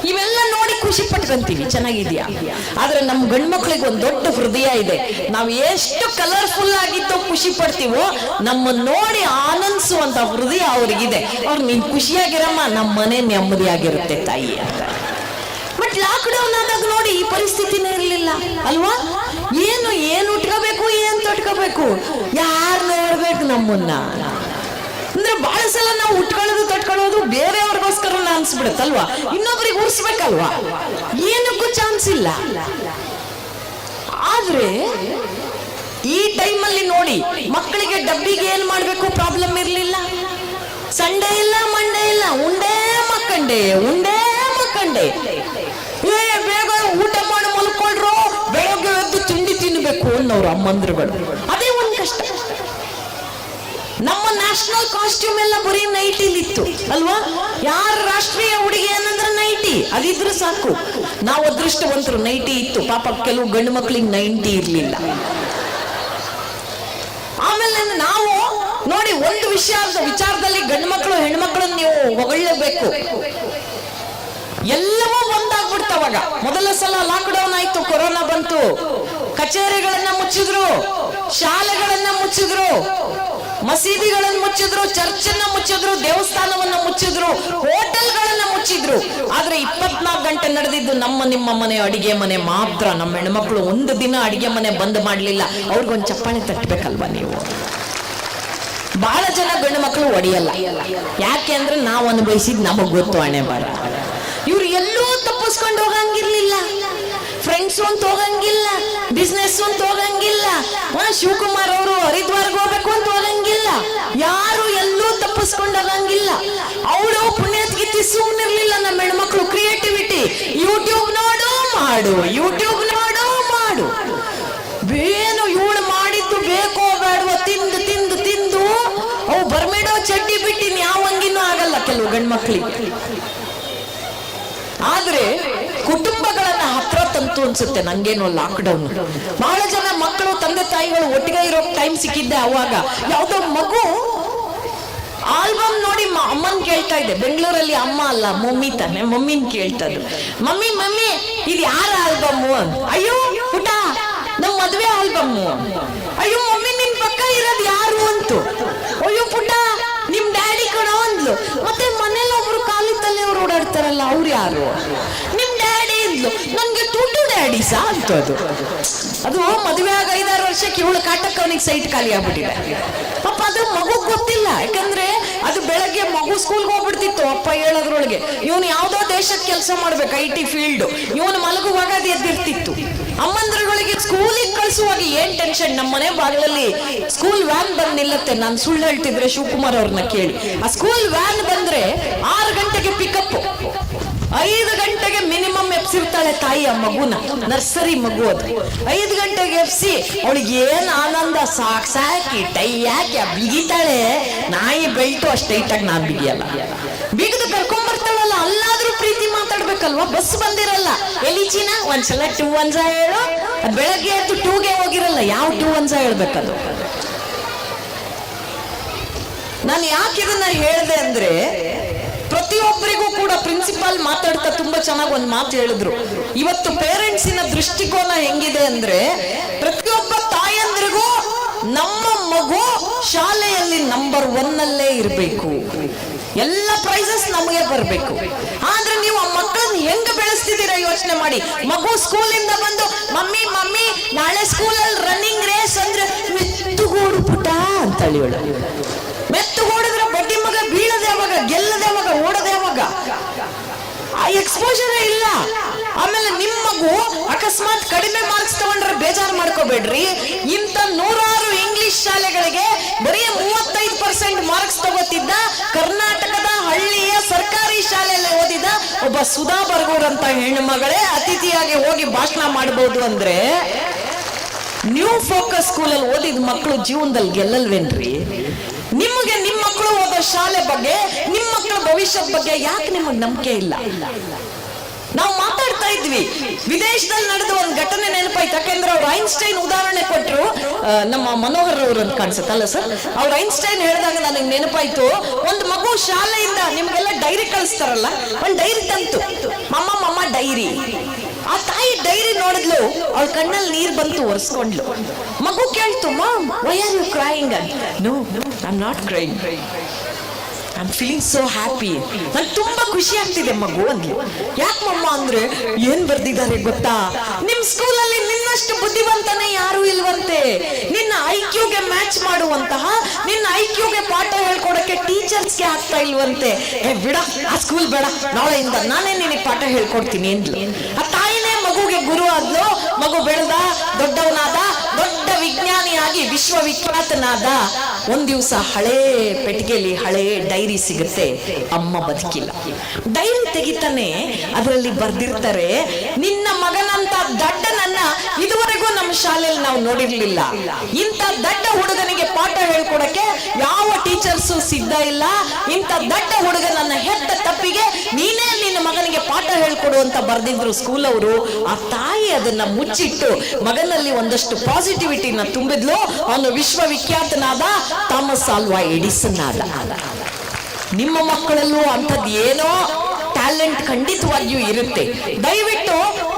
ಇವೆಲ್ಲ ನೋಡಿ ಖುಷಿ ಪಟ್ಕೊಂತೀವಿ, ಚೆನ್ನಾಗಿದ್ಯಾ. ಆದ್ರೆ ನಮ್ ಗಂಡ್ ಮಕ್ಳಿಗೆ ಒಂದ್ ದೊಡ್ಡ ಹೃದಯ ಇದೆ. ನಾವು ಎಷ್ಟು ಕಲರ್ಫುಲ್ ಆಗಿದ್ದು ಖುಷಿ ಪಡ್ತೀವೋ, ನಮ್ಮ ನೋಡಿ ಆನಂದಿಸುವಂತ ಹೃದಯ ಅವ್ರಿಗಿದೆ. ಅವ್ರು ನೀನ್ ಖುಷಿಯಾಗಿರಮ್ಮ, ನಮ್ಮ ಮನೆ ನೆಮ್ಮದಿಯಾಗಿರುತ್ತೆ ತಾಯಿ ಅಂತ. ಬಟ್ ಲಾಕ್ಡೌನ್ ಆದಾಗ ನೋಡಿ ಈ ಪರಿಸ್ಥಿತಿನೇ ಇರ್ಲಿಲ್ಲ ಅಲ್ವಾ. ಏನು ಉಟ್ಕೋಬೇಕು, ಏನ್ ತೊಟ್ಕೋಬೇಕು, ಯಾರು ನೋಡ್ಬೇಕು ನಮ್ಮನ್ನ ಅಂದ್ರೆ ಬಹಳ ಸಲ ನಾವು ಉಟ್ಕೊಳ್ಳೋದು ತೊಟ್ಕೊಳ್ಳೋದು ಬೇರೆಯವ್ರಿಗೋಸ್ಕರ ಅನ್ಸ್ಬಿಡುತ್ತಲ್ವಾ, ಇನ್ನೊಬ್ರಿಗೆ ಉರ್ಸ್ಬೇಕಲ್ವಾ, ಏನಕ್ಕೂ ಚಾನ್ಸ್ ಇಲ್ಲ. ಆದ್ರೆ ಈ ಟೈಮಲ್ಲಿ ನೋಡಿ ನೋಡಿ, ಮಕ್ಕಳಿಗೆ ಡಬ್ಬಿಗೆ ಏನ್ ಮಾಡ್ಬೇಕು ಪ್ರಾಬ್ಲಮ್ ಇರ್ಲಿಲ್ಲ. ಸಂಡೇ ಇಲ್ಲ ಮಂಡೇ ಇಲ್ಲ, ಉಂಡೇ ಮಕ್ಕಂಡೆ ಬೇಗ ಊಟ ಮಾಡಿ ಮಲ್ಕೊಳ್ರು, ಬೆಳಗ್ಗೆ ಎದ್ದು ತಿಂಡಿ ತಿನ್ಬೇಕು ಅನ್ನೋರು ಅಮ್ಮಂದ್ರುಗಳು. ಅದೇ ಒಂದು ಕಷ್ಟ. ನಮ್ಮ ನ್ಯಾಷನಲ್ ಕಾಸ್ಟ್ಯೂಮ್ ಎಲ್ಲ ಬರೀ ನೈಟಿಲಿತ್ತು ಅಲ್ವಾ? ಯಾರ ರಾಷ್ಟ್ರೀಯ ಉಡುಗೆ ಏನಂದ್ರೆ ನೈಟಿ, ಅದಿದ್ರು ಸಾಕು. ನಾವು ಅದೃಷ್ಟವಂತರು, ನೈಟಿ ಇತ್ತು. ಪಾಪ ಕೆಲವು ಗಂಡು ಮಕ್ಕಳಿಗೆ ನೈಟಿ ಇರ್ಲಿಲ್ಲ. ಆಮೇಲೆ ನಾವು ನೋಡಿ, ಒಂದು ವಿಚಾರದಲ್ಲಿ ಗಂಡು ಮಕ್ಕಳು ಹೆಣ್ಮಕ್ಳನ್ನ ನೀವು ಹೊಗಳಲೇಬೇಕು. ಎಲ್ಲವೂ ಒಂದಾಗ್ಬಿಡ್ತವಾಗ. ಮೊದಲ ಸಲ ಲಾಕ್ಡೌನ್ ಆಯ್ತು, ಕೊರೋನಾ ಬಂತು, ಕಚೇರಿಗಳನ್ನ ಮುಚ್ಚಿದ್ರು, ಶಾಲೆಗಳನ್ನ ಮುಚ್ಚಿದ್ರು, ಮಸೀದಿಗಳನ್ನ ಮುಚ್ಚಿದ್ರು, ಚರ್ಚನ್ನ ಮುಚ್ಚಿದ್ರು, ದೇವಸ್ಥಾನವನ್ನ ಮುಚ್ಚಿದ್ರು, ಹೋಟೆಲ್ಗಳನ್ನ ಮುಚ್ಚಿದ್ರು. ಆದ್ರೆ 24 ಗಂಟೆ ನಡೆದಿದ್ದು ನಿಮ್ಮ ಮನೆ ಅಡಿಗೆ ಮನೆ ಮಾತ್ರ. ನಮ್ಮ ಹೆಣ್ಮಕ್ಳು ಒಂದು ದಿನ ಅಡಿಗೆ ಮನೆ ಬಂದ್ ಮಾಡ್ಲಿಲ್ಲ. ಅವ್ರಿಗೊಂದು ಚಪ್ಪಾಳೆ ತಟ್ಟಬೇಕಲ್ವಾ ನೀವು? ಬಹಳ ಜನ ಗಂಡು ಮಕ್ಕಳು ಒಡೆಯಲ್ಲ. ಯಾಕೆ ಅಂದ್ರೆ ನಾವು ಅನುಭವಿಸಿದ್ ನಮಗ್ ಗೊತ್ತು. ಹಣೆ ಬಾರ ಇವ್ರು ಎಲ್ಲೂ ತಪ್ಪಿಸ್ಕೊಂಡು ಹೋಗಂಗಿರ್ಲಿಲ್ಲ. ಫ್ರೆಂಡ್ಸ್ ಅಂತ ಹೋಗಂಗಿಲ್ಲ, ಬಿಸ್ನೆಸ್ ಅಂತ ಹೋಗಂಗಿಲ್ಲ, ಶಿವಕುಮಾರ್ ಅವರು ಹರಿದ್ವಾರ್ಗೆ ಹೋಗ್ಬೇಕು ಅಂತ ಹೋಗಂಗಿಲ್ಲ. ಯಾರು ಎಲ್ಲೂ ತಪ್ಪಿಸ್ಕೊಂಡು ಹೋಗಂಗಿಲ್ಲ. ಅವಳು ಪುಣ್ಯತ್ಗಿತ್ತಿ ಸುಮ್ಮನಿರ್ಲಿಲ್ಲ. ನಮ್ಮ ಹೆಣ್ಮಕ್ಳು ಕ್ರಿಯೇಟಿವಿಟಿ, ಯೂಟ್ಯೂಬ್ ನೋಡು ಮಾಡು, ಯೂಟ್ಯೂಬ್ ನೋಡು ಮಾಡು. ಏನು ಇವಳು ಮಾಡಿದ್ದು ಬೇಕೋ ಬೇಡವೋ ತಿಂದು ತಿಂದು ತಿಂದು ಅವು ಬರ್ಮೇಡೋ ಚಡ್ಡಿ ಬಿಟ್ಟಿನ್ ಯಾವ ಅಂಗಿನೂ ಆಗಲ್ಲ ಕೆಲವು ಗಂಡ್ಮಕ್ಳಿಗೆ. ಆದ್ರೆ ಕುಟುಂಬಗಳನ್ನ ಹತ್ರ ತಂತು ಅನ್ಸುತ್ತೆ ನಂಗೇನು ಲಾಕ್ಡೌನ್. ಬಹಳ ಜನ ಮಕ್ಕಳು ತಂದೆ ತಾಯಿಗಳು ಒಟ್ಟಿಗೆ ಇರೋ ಟೈಮ್ ಸಿಕ್ಕಿದ್ದೆ. ಅವಾಗ ಯಾವ್ದೋ ಮಗು ಆಲ್ಬಮ್ ನೋಡಿ ಅಮ್ಮನ್ ಕೇಳ್ತಾ ಇದ್ದೆ. ಬೆಂಗಳೂರಲ್ಲಿ ಅಮ್ಮ ಅಲ್ಲ ಮಮ್ಮಿ ತಾನೆ, ಮಮ್ಮಿನ್ ಕೇಳ್ತದ್ದು. ಮಮ್ಮಿ ಮಮ್ಮಿ ಇದು ಯಾರ ಆಲ್ಬಮ್ಮು? ಅಯ್ಯೋ ಪುಟ ನಮ್ ಮದ್ವೆ ಆಲ್ಬಮ್ಮು. ಅಯ್ಯೋ ಮಮ್ಮಿ ನಿನ್ ಪಕ್ಕ ಇರೋದು ಯಾರು ಅಂತು. ಅಯ್ಯೋ ಪುಟ ನಿಮ್ ಡ್ಯಾಡಿ ಕಣೋ ಅಂದ್ಲು. ಮತ್ತೆ ಮನೇಲಿ ಒಬ್ರು ಖಾಲಿ ತಲೆಯವ್ರು ಓಡಾಡ್ತಾರಲ್ಲ ಅವ್ರು ಯಾರು? ನಿಮ್ ಡ್ಯಾಡಿ ಅಂದ್ಲು. ನನ್ಗೆ ಟುಟು ಡ್ಯಾಡಿ ಸಾ ಅಂತ. ಅದು ಮದುವೆ ಆಗ 5-6 ವರ್ಷಕ್ಕೆ ಇವಳು ಕಾಟಕ್ಕೆ ಅವನಿಗೆ ಸೈಟ್ ಖಾಲಿ ಆಗ್ಬಿಟ್ಟಿದೆ. ಪಾಪ ಅದು ಮಗು ಗೊತ್ತಿಲ್ಲ. ಯಾಕಂದ್ರೆ ಅದು ಬೆಳಗ್ಗೆ ಮಗು ಸ್ಕೂಲ್ಗೆ ಹೋಗ್ಬಿಡ್ತಿತ್ತು, ಅಪ್ಪ ಹೇಳೋದ್ರೊಳಗೆ. ಇವನು ಯಾವ್ದೋ ದೇಶಕ್ಕೆ ಕೆಲಸ ಮಾಡ್ಬೇಕು, IT ಫೀಲ್ಡ್. ಇವನು ಮಲಗುವಾಗ ಅದು ಎದ್ದಿರ್ತಿತ್ತು. ಅಮ್ಮಂದ್ರಗಳಿಗೆ ಸ್ಕೂಲಿಗೆ ಕಳಿಸುವಾಗ ಏನ್ ಟೆನ್ಷನ್. ನಮ್ಮನೆ ಬಾಗಿಲಲ್ಲಿ ಸ್ಕೂಲ್ ವ್ಯಾನ್ ಬಂದ್ ನಿಲ್ಲತ್ತೆ. ನಾನು ಸುಳ್ಳು ಹೇಳ್ತಿದ್ರೆ ಶಿವಕುಮಾರ್ ಅವ್ರನ್ನ ಕೇಳಿ. ಆ ಸ್ಕೂಲ್ ವ್ಯಾನ್ ಬಂದ್ರೆ 6 ಗಂಟೆಗೆ ಪಿಕಪ್, 5 ಗಂಟೆಗೆ ಮಿನಿಮಮ್ ಎಪ್ಸಿರ್ತಾಳೆ ತಾಯಿ ಆ ಮಗುನ. ನರ್ಸರಿ ಮಗು ಅದು. 5 ಗಂಟೆಗೆ ಎಪ್ಸಿ ಅವಳಿಗೆ ಏನ್ ಆನಂದ. ಸಾಕಿ ಟೈ ಯಾಕೆ ಬಿಗಿತಾಳೆ. ನಾಯಿ ಬೆಲ್ಟು ಅಷ್ಟು ಟೈಟಾಗಿ ನಾ ಬಿಗಿಯಲ್ಲ. ಬಿಗಿದು ಕರ್ಕೊಂಡ್ ಬರ್ತಾಳಲ್ಲ, ಅಲ್ಲಾದ್ರೂ ಪ್ರೀತಿ ಮಾತಾಡ್ಬೇಕಲ್ವಾ? ಬಸ್ ಬಂದಿರಲ್ಲ. ಎಲ್ಲಿ ಚೀನಾ ಒಂದ್ಸಲ 2 1 ಹೇಳು. ಅದ್ ಬೆಳಗ್ಗೆ ಎದ್ದು 2ಗೆ ಹೋಗಿರಲ್ಲ. ಯಾವ 2 1 ಹೇಳ್ಬೇಕದು? ನಾನು ಯಾಕೆ ಇದನ್ನ ಹೇಳ್ದೆ ಅಂದ್ರೆ, ಪ್ರತಿಯೊಬ್ಬರಿಗೂ ಕೂಡ ಪ್ರಿನ್ಸಿಪಾಲ್ ಮಾತಾಡ್ತಾ ತುಂಬಾ ಚೆನ್ನಾಗಿ ಒಂದು ಮಾತು ಹೇಳಿದ್ರು. ಇವತ್ತು ಪೇರೆಂಟ್ಸಿನ ದೃಷ್ಟಿಕೋನ ಹೆಂಗಿದೆ ಅಂದ್ರೆ, ಪ್ರತಿಯೊಬ್ಬ ತಾಯಂದ್ರಿಗೂ ನಮ್ಮ ಮಗು ಶಾಲೆಯಲ್ಲಿ ನಂಬರ್ 1 ಅಲ್ಲೇ ಇರಬೇಕು, ಎಲ್ಲ ಪ್ರೈಸಸ್ ನಮಗೆ ಬರಬೇಕು. ಆದ್ರೆ ನೀವು ಆ ಮಕ್ಕಳನ್ನ ಹೆಂಗ ಬೆಳೆಸ್ತಿದ್ದೀರಾ ಯೋಚನೆ ಮಾಡಿ. ಮಗು ಸ್ಕೂಲಿಂದ ಬಂದು ಮಮ್ಮಿ ಮಮ್ಮಿ ನಾಳೆ ಸ್ಕೂಲಲ್ಲಿ ರನ್ನಿಂಗ್ ರೇಸ್ ಅಂದ್ರೆ ಮೆತ್ತುಗೋಡು ಪುಟ ಅಂತ ಹೇಳಿ. ಮೆತ್ತುಗೋಡಿದ್ರೆ ಬಡ್ಡಿ ಮಗ ಬೀಳದೆ ಯಾವಾಗ, ಗೆಲ್ಲದೆ ಯಾವಾಗ, ಓಡದೆ ಯಾವಾಗ? ಆ ಎಕ್ಸ್ಪೋಜರೇ ಇಲ್ಲ. ಆಮೇಲೆ ನಿಮ್ಮ ಮಗು ಅಕಸ್ಮಾತ್ ಕಡಿಮೆ ಮಾರ್ಕ್ಸ್ ತಗೊಂಡ್ರೆ ಬೇಜಾರು ಮಾಡ್ಕೋಬೇಡ್ರಿ. ಇಂಥ 100 ಇಂಗ್ಲಿಷ್ ಶಾಲೆಗಳಿಗೆ ಬರೀ 35% ಮಾರ್ಕ್ಸ್ ತಗೋತಿದ್ದ ಕರ್ನಾಟಕದ ಹಳ್ಳಿಯ ಸರ್ಕಾರಿ ಶಾಲೆಯಲ್ಲಿ ಓದಿದ ಒಬ್ಬ ಸುಧಾ ಬರ್ಗೂರ್ ಅಂತ ಹೆಣ್ಣು ಮಗಳೇ ಅತಿಥಿಯಾಗಿ ಹೋಗಿ ಭಾಷಣ ಮಾಡಬಹುದು ಅಂದ್ರೆ, ನ್ಯೂ ಫೋಕಸ್ ಸ್ಕೂಲಲ್ಲಿ ಓದಿದ ಮಕ್ಕಳು ಜೀವನದಲ್ಲಿ ಗೆಲ್ಲಲ್ವೇನ್ರಿ? ನಿಮಗೆ ನಿಮ್ಮ ಮಕ್ಕಳು ಓದೋ ಶಾಲೆ ಬಗ್ಗೆ, ನಿಮ್ಮ ಮಕ್ಕಳ ಭವಿಷ್ಯದ ಬಗ್ಗೆ ಯಾಕೆ ನಿಮಗೆ ನಂಬಿಕೆ ಇಲ್ಲ? ನಾವು ಮಾತಾಡ್ತಾ ಇದ್ವಿ, ವಿದೇಶದಲ್ಲಿ ನಡೆದ ಒಂದು ಘಟನೆ ನೆನಪಾಯ್ತು. ಯಾಕೆಂದ್ರೆ ಅವ್ರು ಐನ್ಸ್ಟೈನ್ ಉದಾಹರಣೆ ಕೊಟ್ಟರು. ನಮ್ಮ ಮನೋಹರ್ ಅವರು ಅಂತ ಕಾಣಿಸುತ್ತಲ್ಲ ಸರ್, ಅವ್ರು ಐನ್ಸ್ಟೈನ್ ಹೇಳಿದಾಗ ನನಗೆ ನೆನಪಾಯ್ತು. ಒಂದು ಮಗು ಶಾಲೆಯಿಂದ ನಿಮ್ಗೆಲ್ಲ ಡೈರಿ ಕಳಿಸ್ತಾರಲ್ಲ, ಒಂದು ಡೈರಿ ತಂತು. ಮಮ್ಮ ಡೈರಿ. ಆ ತಾಯಿ ಡೈರಿ ನೋಡಿದ್ಲು, ಅವಳ ಕಣ್ಣಲ್ಲಿ ನೀರು ಬಂತು, ಒರೆಸ್ಕೊಂಡ್ಲು. ಮಗು ಕೇಳ್ತು, mom why are you crying? No I am not crying, I am feeling so happy. ನಂಗೆ ತುಂಬಾ ಖುಷಿ ಆಗ್ತಿದೆ ಮಗು ಅಂದ್ಲು. ಯಾಕೆ ಮಮ್ಮ ಅಂದ್ರೆ, ಏನ್ ಬರ್ದಿದ್ದಾರೆ ಗೊತ್ತಾ? ನಿಮ್ ಸ್ಕೂಲಲ್ಲಿ ನಿನ್ನಷ್ಟು ಬುದ್ಧಿವಂತನೇ ಯಾರು ಇಲ್ವಂತೆ. ನಿನ್ನ IQಗೆ ಮ್ಯಾಚ್ ಮಾಡುವಂತಹ, ನಿನ್ನ IQಗೆ ಪಾಠ ಹೇಳ್ಕೊಡಕ್ಕೆ ಟೀಚರ್ಸ್ಗೆ ಆಗ್ತಾ ಇಲ್ವಂತೆ. ಬಿಡ ಆ ಸ್ಕೂಲ್ ಬೇಡ, ನಾಳೆಯಿಂದ ನಾನೇ ನಿನಗೆ ಪಾಠ ಹೇಳ್ಕೊಡ್ತೀನಿ ಅಂದ್ಲು. ಆ ತಾಯಿನೇ ಮಗುಗೆ ಗುರು ಆದ್ಲು. ಮಗು ಬೆಳೆದ, ದೊಡ್ಡವನಾದ, ದೊಡ್ಡ ವಿಜ್ಞಾನಿಯಾಗಿ ವಿಶ್ವವಿಖ್ಯಾತನಾದ ಒಂದ್ ದಿವಸ ಹಳೇ ಪೆಟ್ಟಿಗೆಯಲ್ಲಿ ಹಳೇ ಡೈರಿ ಸಿಗುತ್ತೆ. ಅಮ್ಮ ಬದುಕಿಲ್ಲ. ಡೈರಿ ತೆಗಿತಾನೆ, ಅದರಲ್ಲಿ ಬರ್ದಿರ್ತಾರೆ, ನಿನ್ನ ಮಗನಂತ ದಡ್ಡನನ್ನ ಇದುವರೆಗೂ ನಮ್ಮ ಶಾಲೆಯಲ್ಲಿ ನಾವು ನೋಡಿರ್ಲಿಲ್ಲ. ಇಂಥ ದಡ್ಡ ಹುಡುಗನಿಗೆ ಪಾಠ ಹೇಳ್ಕೊಡಕ್ಕೆ ಯಾವ ಟೀಚರ್ಸು ಸಿದ್ಧ ಇಲ್ಲ. ಇಂಥ ದಡ್ಡ ಹುಡುಗನನ್ನ ಹೆತ್ತ ತಪ್ಪಿಗೆ ನೀನೇ ನಿನ್ನ ಮಗನಿಗೆ ಪಾಠ ಹೇಳ್ಕೊಡು ಅಂತ ಬರ್ದಿದ್ರು ಸ್ಕೂಲ್ ಅವರು. ಆ ತಾಯಿ ಅದನ್ನ ಮುಚ್ಚಿಟ್ಟು ಮಗನಲ್ಲಿ ಒಂದಷ್ಟು ಪಾಸಿಟಿವಿಟಿನ ತುಂಬಿದ್ಲು. ಅವನು ವಿಶ್ವವಿಖ್ಯಾತನಾದ ಥಾಮಸ್ ಆಲ್ವಾ ಎಡಿಸನ್ ಆದ. ನಿಮ್ಮ ಮಕ್ಕಳಲ್ಲೂ ಅಂಥದ್ದು ಏನೋ ಟ್ಯಾಲೆಂಟ್ ಖಂಡಿತವಾಗಿಯೂ ಇರುತ್ತೆ. ದಯವಿಟ್ಟು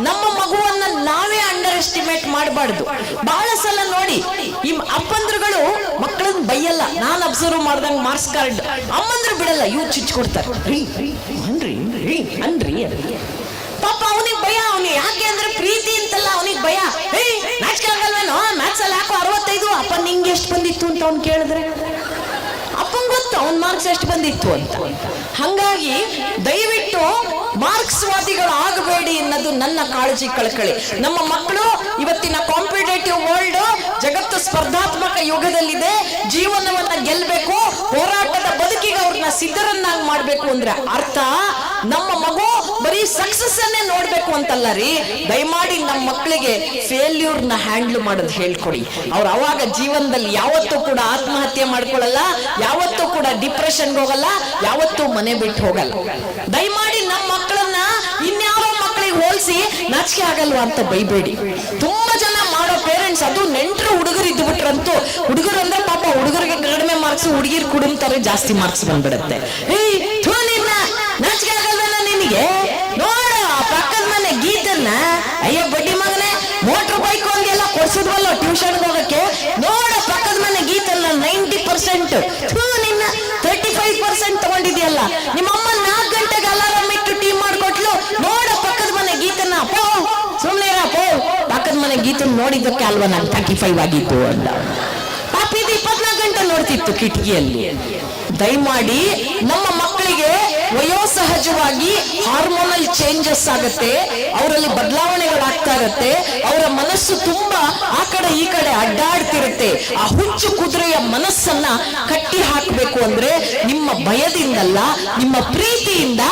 ನಮ್ಮ ಮಗುವನ್ನ ನಾವೇ ಅಂಡರ್ ಎಸ್ಟಿಮೇಟ್ ಮಾಡಬಾರ್ದು. ಬಹಳ ಸಲ ನೋಡಿ, ಈ ಅಪ್ಪಂದ್ರುಗಳು ಮಕ್ಕಳನ್ನ ಬೈಯಲ್ಲ. ನಾನು ಅಬ್ಸರ್ವ್ ಮಾಡ್ದಂಗೆ ಮಾರ್ಕ್ಸ್ ಕಾರ್ಡ್ ಅಮ್ಮಂದ್ರು ಬಿಡಲ್ಲ, ಇವ್ರು ಚುಚ್ಕೊಡ್ತಾರೆ. ಅನ್ರಿ ಪಾಪ ಅವನಿಗೆ ಭಯ. ಅವನಿಗೆ ಯಾಕೆ ಅಂದ್ರೆ ಪ್ರೀತಿ ಅಂತಲ್ಲ, ಅವನಿಗೆ ಭಯ. ನಾಚಿಕೆ ಆಗಲ್ವೇನೋ, ಮ್ಯಾಥ್ಸ್ ಅಲ್ಲಿ ಯಾಕೋ 65, ಅಪ್ಪ ನಿಂಗೆ ಎಷ್ಟು ಬಂದಿತ್ತು ಅಂತ ಅವ್ನು ಕೇಳಿದ್ರೆ ಅಪ್ಪಂಗೆ ಗೊತ್ತು ಅವನ್ ಮಾರ್ಕ್ಸ್ ಎಷ್ಟು ಬಂದಿತ್ತು ಅಂತ. ಹಂಗಾಗಿ ದಯವಿಟ್ಟು ಮಾರ್ಕ್ಸ್ ವಾದಿಗಳು ಆಗಬೇಡಿ ಅನ್ನೋದು ನನ್ನ ಕಾಳಜಿ, ಕಳಕಳಿ. ನಮ್ಮ ಮಕ್ಕಳು ಇವತ್ತಿನ ಕಾಂಪಿಟೇಟಿವ್ ವರ್ಲ್ಡ್, ಜಗತ್ತು ಸ್ಪರ್ಧಾತ್ಮಕ ಯುಗದಲ್ಲಿದೆ. ಜೀವನವನ್ನ ಗೆಲ್ಲಬೇಕು, ಹೋರಾಟದ ಬದುಕಿಗೆ ಅವ್ರನ್ನ ಸಿದ್ಧರನ್ನಾಗಿ ಮಾಡ್ಬೇಕು ಅಂದ್ರೆ ಅರ್ಥ ನಮ್ಮ ಮಗು ಬರೀ ಸಕ್ಸಸ್ ಅನ್ನೇ ನೋಡ್ಬೇಕು ಅಂತಲ್ಲ ರೀ. ದಯಮಾಡಿ ನಮ್ಮ ಮಕ್ಕಳಿಗೆ ಫೇಲ್ಯೂರ್ನ ಹ್ಯಾಂಡಲ್ ಮಾಡೋದು ಹೇಳ್ಕೊಡಿ. ಅವ್ರು ಅವಾಗ ಜೀವನದಲ್ಲಿ ಯಾವತ್ತೂ ಕೂಡ ಆತ್ಮಹತ್ಯೆ ಮಾಡ್ಕೊಳ್ಳಲ್ಲ, ಯಾವತ್ತೂ ಕೂಡ ಡಿಪ್ರೆಷನ್ಗೆ ಹೋಗಲ್ಲ, ಯಾವತ್ತೂ ಮನೆ ಬಿಟ್ಟು ಹೋಗಲ್ಲ. ದಯಮಾಡಿ ನಮ್ಮ ಮಕ್ಕಳನ್ನ ಇನ್ಯಾವ ಮಕ್ಕಳಿಗೆ ಹೋಲಿಸಿ ನಾಚಿಕೆ ಆಗಲ್ವಾ ಅಂತ ಬೈಬೇಡಿ. ತುಂಬಾ ಜನ ಮಾಡೋ ಪೇರೆಂಟ್ಸ್, ಅದು ನೆಂಟರು ಹುಡುಗರು ಇದ್ದು ಬಿಟ್ರಂತೂ, ಹುಡುಗರು ಅಂದ್ರೆ ಪಾಪ ಹುಡುಗರಿಗೆ ಕಡಿಮೆ ಮಾರ್ಕ್ಸ್, ಹುಡುಗಿರ್ ಕುಡುಮ್ತಾರೆ ಜಾಸ್ತಿ ಮಾರ್ಕ್ಸ್ ಬಂದ್ಬಿಡುತ್ತೆ. ನಾಚಿಕೆ ಆಗಲ್ವಲ್ಲ ನಿನಗೆ? ನೋಡ ಪಕ್ಕದ ಮನೆ ಗೀತನ್ನ, ಅಯ್ಯೋ ಬಡ್ಡಿ ಮಗನೇ ಮೋಟರ್ ಬೈಕ್ ಒಂದೆಲ್ಲ ಕೊಡ್ಸಿದ್ವಲ್ಲ ಟ್ಯೂಷನ್ಗೆ ಹೋಗಕ್ಕೆ, ನೋಡ ಪಕ್ಕದ ಮನೆ ಗೀತನ್ನ 90%, ನಿನ್ನ 35% ತಗೊಂಡಿದ್ಯಲ್ಲ. ನಿಮ್ಮಮ್ಮ 4 ಗಂಟೆಗೆ ಅಲಾರಾಮ್ ಇಟ್ಟು ಟೀ ಮಾಡ್ಕೊಟ್ಲು, ನೋಡ ಪಕ್ಕದ ಮನೆ ಗೀತನ್ನ. ಸುಮ್ನೆ ಪಕ್ಕದ ಮನೆ ಗೀತನ್ನ ನೋಡಿದ್ದಕ್ಕೆ ಅಲ್ವಾ ನಾನು 35 ಆಗಿತ್ತು ಅಂತ. ಪಾಪ ಇದು 24 ಗಂಟೆ ನೋಡ್ತಿತ್ತು ಕಿಟಕಿಯಲ್ಲಿ. ದಯಮಾಡಿ ನಮ್ಮ ಮಕ್ಕಳಿಗೆ ವಯೋಸಹಜವಾಗಿ ಹಾರ್ಮೋನಲ್ ಚೇಂಜಸ್ ಆಗುತ್ತೆ, ಅವರಲ್ಲಿ ಬದಲಾವಣೆಗಳಾಗ್ತಾ ಇರುತ್ತೆ. ಅವರ ಮನಸ್ಸು ತುಂಬಾ ಆ ಕಡೆ ಈ ಕಡೆ ಅಡ್ಡಾಡ್ತಿರುತ್ತೆ. ಆ ಹುಚ್ಚು ಕುದುರೆಯ ಮನಸ್ಸನ್ನ ಕಟ್ಟಿ ಹಾಕಬೇಕು ಅಂದ್ರೆ ನಿಮ್ಮ ಭಯದಿಂದಲ್ಲ, ನಿಮ್ಮ ಪ್ರೀತಿಯಿಂದ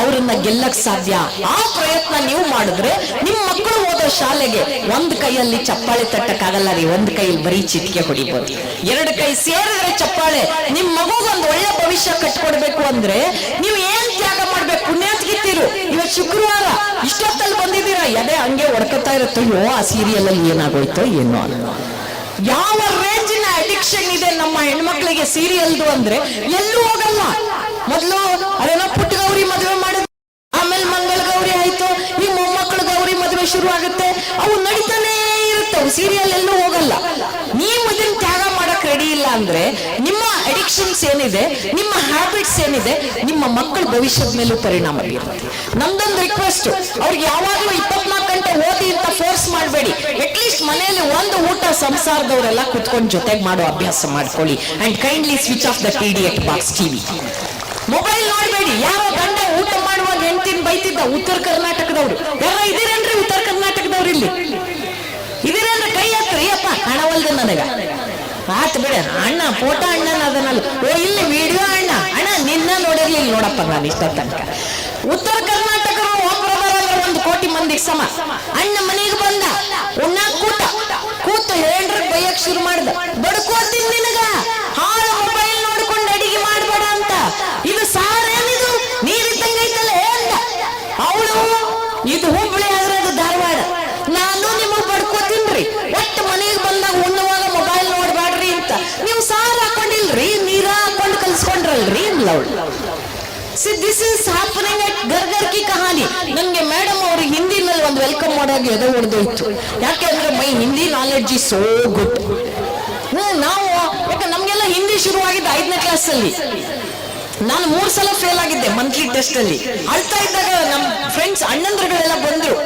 ಅವರನ್ನ ಗೆಲ್ಲಕ್ ಸಾಧ್ಯ. ಆ ಪ್ರಯತ್ನ ನೀವು ಮಾಡಿದ್ರೆ ನಿಮ್ಮ ಮಕ್ಕಳು ಓದೋ ಶಾಲೆಗೆ ಒಂದ್ ಕೈಯಲ್ಲಿ ಚಪ್ಪಾಳೆ ತಟ್ಟಕ್ಕಾಗಲ್ಲ ರೀ, ಒಂದ್ ಕೈಯಲ್ಲಿ ಬರೀ ಚಿಟಿಕೆ ಹೊಡಿಬಹುದು. 2 ಕೈ ಸೇರಿದ್ರೆ ಚಪ್ಪಾಳೆ. ನಿಮ್ ಮಗುಗೊಂದು ಒಳ್ಳೆ ಭವಿಷ್ಯ ಕಟ್ಕೊಡ್ಬೇಕು ಅಂದ್ರೆ ನೀವು ಏನ್ ತ್ಯಾಗ ಮಾಡ್ಬೇಕು? ಪುಣ್ಯಾತ್ಗಿತ್ತೀರು. ಇವತ್ತು ಶುಕ್ರವಾರ ಇಷ್ಟೊತ್ತಲ್ಲಿ ಬಂದಿದ್ದೀರಾ, ಎದೆ ಹಂಗೆ ಹೊಡ್ಕೊತಾ ಇರುತ್ತೋ, ಆ ಸೀರಿಯಲ್ ಅಲ್ಲಿ ಏನಾಗೋಯ್ತೋ ಏನೋ. ಯಾವ ರೇಂಜಿನ ಅಡಿಕ್ಷನ್ ಇದೆ ನಮ್ಮ ಹೆಣ್ಮಕ್ಳಿಗೆ ಸೀರಿಯಲ್ದು ಅಂದ್ರೆ ಎಲ್ಲೂ ಹೋಗಲ್ಲ. ಮೊದಲು ಅದೇನೋ ಪುಟ್ಟ ಗೌರಿ ಮದುವೆ ಮಾಡಿದ್ರು, ಆಮೇಲೆ ಮಂಗಳ ಗೌರಿ ಆಯ್ತು, ಈ ಮೊಮ್ಮಕ್ಕಳು ಗೌರಿ ಮದುವೆ ಶುರು ಆಗುತ್ತೆ. ಅವು ನಡೀತಾನೆ ಇರುತ್ತವು, ಸೀರಿಯಲ್ ಎಲ್ಲೂ ಹೋಗಲ್ಲ. ನೀವು ಇದನ್ನ ತ್ಯಾಗ ಮಾಡಕ್ ರೆಡಿ ಇಲ್ಲ ಅಂದ್ರೆ ನಿಮ್ಮ ಅಡಿಕ್ಷನ್ಸ್ ಏನಿದೆ, ನಿಮ್ಮ ಹ್ಯಾಬಿಟ್ಸ್ ಏನಿದೆ, ನಿಮ್ಮ ಮಕ್ಕಳ ಭವಿಷ್ಯದ ಮೇಲೂ ಪರಿಣಾಮ ಬೀರುತ್ತೆ. ನಮ್ದೊಂದು ರಿಕ್ವೆಸ್ಟ್, ಅವ್ರಿಗೆ ಯಾವಾಗಲೂ 24 ಗಂಟೆ ಓದಿ ಅಂತ ಫೋರ್ಸ್ ಮಾಡಬೇಡಿ. ಅಟ್ಲೀಸ್ಟ್ ಮನೆಯಲ್ಲಿ ಒಂದು ಊಟ ಸಂಸಾರದವರೆಲ್ಲ ಕುತ್ಕೊಂಡು ಜೊತೆಗೆ ಮಾಡೋ ಅಭ್ಯಾಸ ಮಾಡ್ಕೊಳ್ಳಿ. And kindly switch off the TDX box TV. Mobile ನೋಡ್ಬೇಡಿ. ಯಾವ ಗಂಡ ಊಟ ಮಾಡುವಾಗ ಹೆಂಡ್ತಿನ ಬೈತಿದ್ದ ಉತ್ತರ ಕರ್ನಾಟಕದವ್ರು ಯಾರ ಇದೀರೇನ್ರಿ? ಉತ್ತರ ಕರ್ನಾಟಕದವ್ರು ಇಲ್ಲಿ ಇದೀರೇನ್ರಿ? ಕೈ ಹತ್ರಿ ಅಪ್ಪ. ಹಣವಲ್ದ ನನಗ ಆತ್ ಬಿಡ ಅಣ್ಣ, ಫೋಟೋ ಅಣ್ಣನ ಅದನ್ನಲ್ಲ. ಓ ಇಲ್ಲಿ ವಿಡಿಯೋ ಅಣ್ಣ, ಅಣ್ಣ ನಿನ್ನ ನೋಡಿರ್ಲಿಲ್ಲ ನೋಡಪ್ಪ ನಾನು ಇಷ್ಟ ತನಕ. ಉತ್ತರ ಕರ್ನಾಟಕರು ಒಬ್ಬರು ಬರೋದ್ರೆ 1 ಕೋಟಿ ಮಂದಿಗೆ ಸಮ. ಅಣ್ಣ ಮನೆಗೆ ಬಂದ, ಉಣ್ಣಾಕ್ ಕೂತು ಹೇಳ್ರಿಗೆ ಬೈಯಕ್ ಶುರು ಮಾಡ್ದ, ಬಡ್ಕೋತೀನಿ ನಿನಗ, ಹಾಳು ಮೊಬೈಲ್ ನೋಡ್ಕೊಂಡು ಅಡಿಗೆ ಮಾಡ್ಬೇಡ ಅಂತ. ಇದು ಸಾರೇನಿದು? ನೀರಿದ್ದಂಗೈತಲ್ಲ ಅಂದ. ಅವಳು ಇದು ಹುಬ್ಬಳ್ಳಿ ಆದ್ರೆ ಅದು ಧಾರವಾಡ. ನಾನು ನಿಮಗ್ ಬಡ್ಕೋತೀನ್ರಿ, ಒಟ್ಟು ಮನೆಗೆ ಬಂದಾಗ ಉಣ್ಣುವಾಗ ಮೊಬೈಲ್ ನೋಡ್ಬೇಡ್ರಿ ಅಂತ. ನೀವು ಸಾರು ಹಾಕೊಂಡಿಲ್ರಿ, ನೀರ ಹಾಕೊಂಡು ಕಲ್ಸ್ಕೊಂಡ್ರಲ್ರಿ ಅವಳು. ದಿಸ್ ಇಸ್ ಹ್ಯಾಪನಿಂಗ್ ಅಟ್ ಗರ್ಗರ್ಕಿ ಕಹಾನಿ. ನಂಗೆ ಮೇಡಮ್ ಅವರು ಹಿಂದಿನಲ್ಲಿ ಒಂದು ವೆಲ್ಕಮ್ ಮಾಡೋದು ಎದೆ ಹೊಡೆದೋಯ್ತು. ಯಾಕೆಂದ್ರೆ my Hindi knowledge is so good. ನಾವು ಯಾಕೆ ನಮ್ಗೆಲ್ಲ ಹಿಂದಿ ಶುರುವಾಗಿದ್ದು 5ನೇ ಕ್ಲಾಸಲ್ಲಿ. ನಾನು 3 ಸಲ ಫೇಲ್ ಆಗಿದ್ದೆ ಮಂತ್ಲಿ ಟೆಸ್ಟ್ ಅಲ್ಲಿ. ಅಳ್ತಾ ಇದ್ದಾಗ ನಮ್ ಫ್ರೆಂಡ್ಸ್ ಅಣ್ಣಂದ್ರಗಳೆಲ್ಲ ಬಂದ್ರು.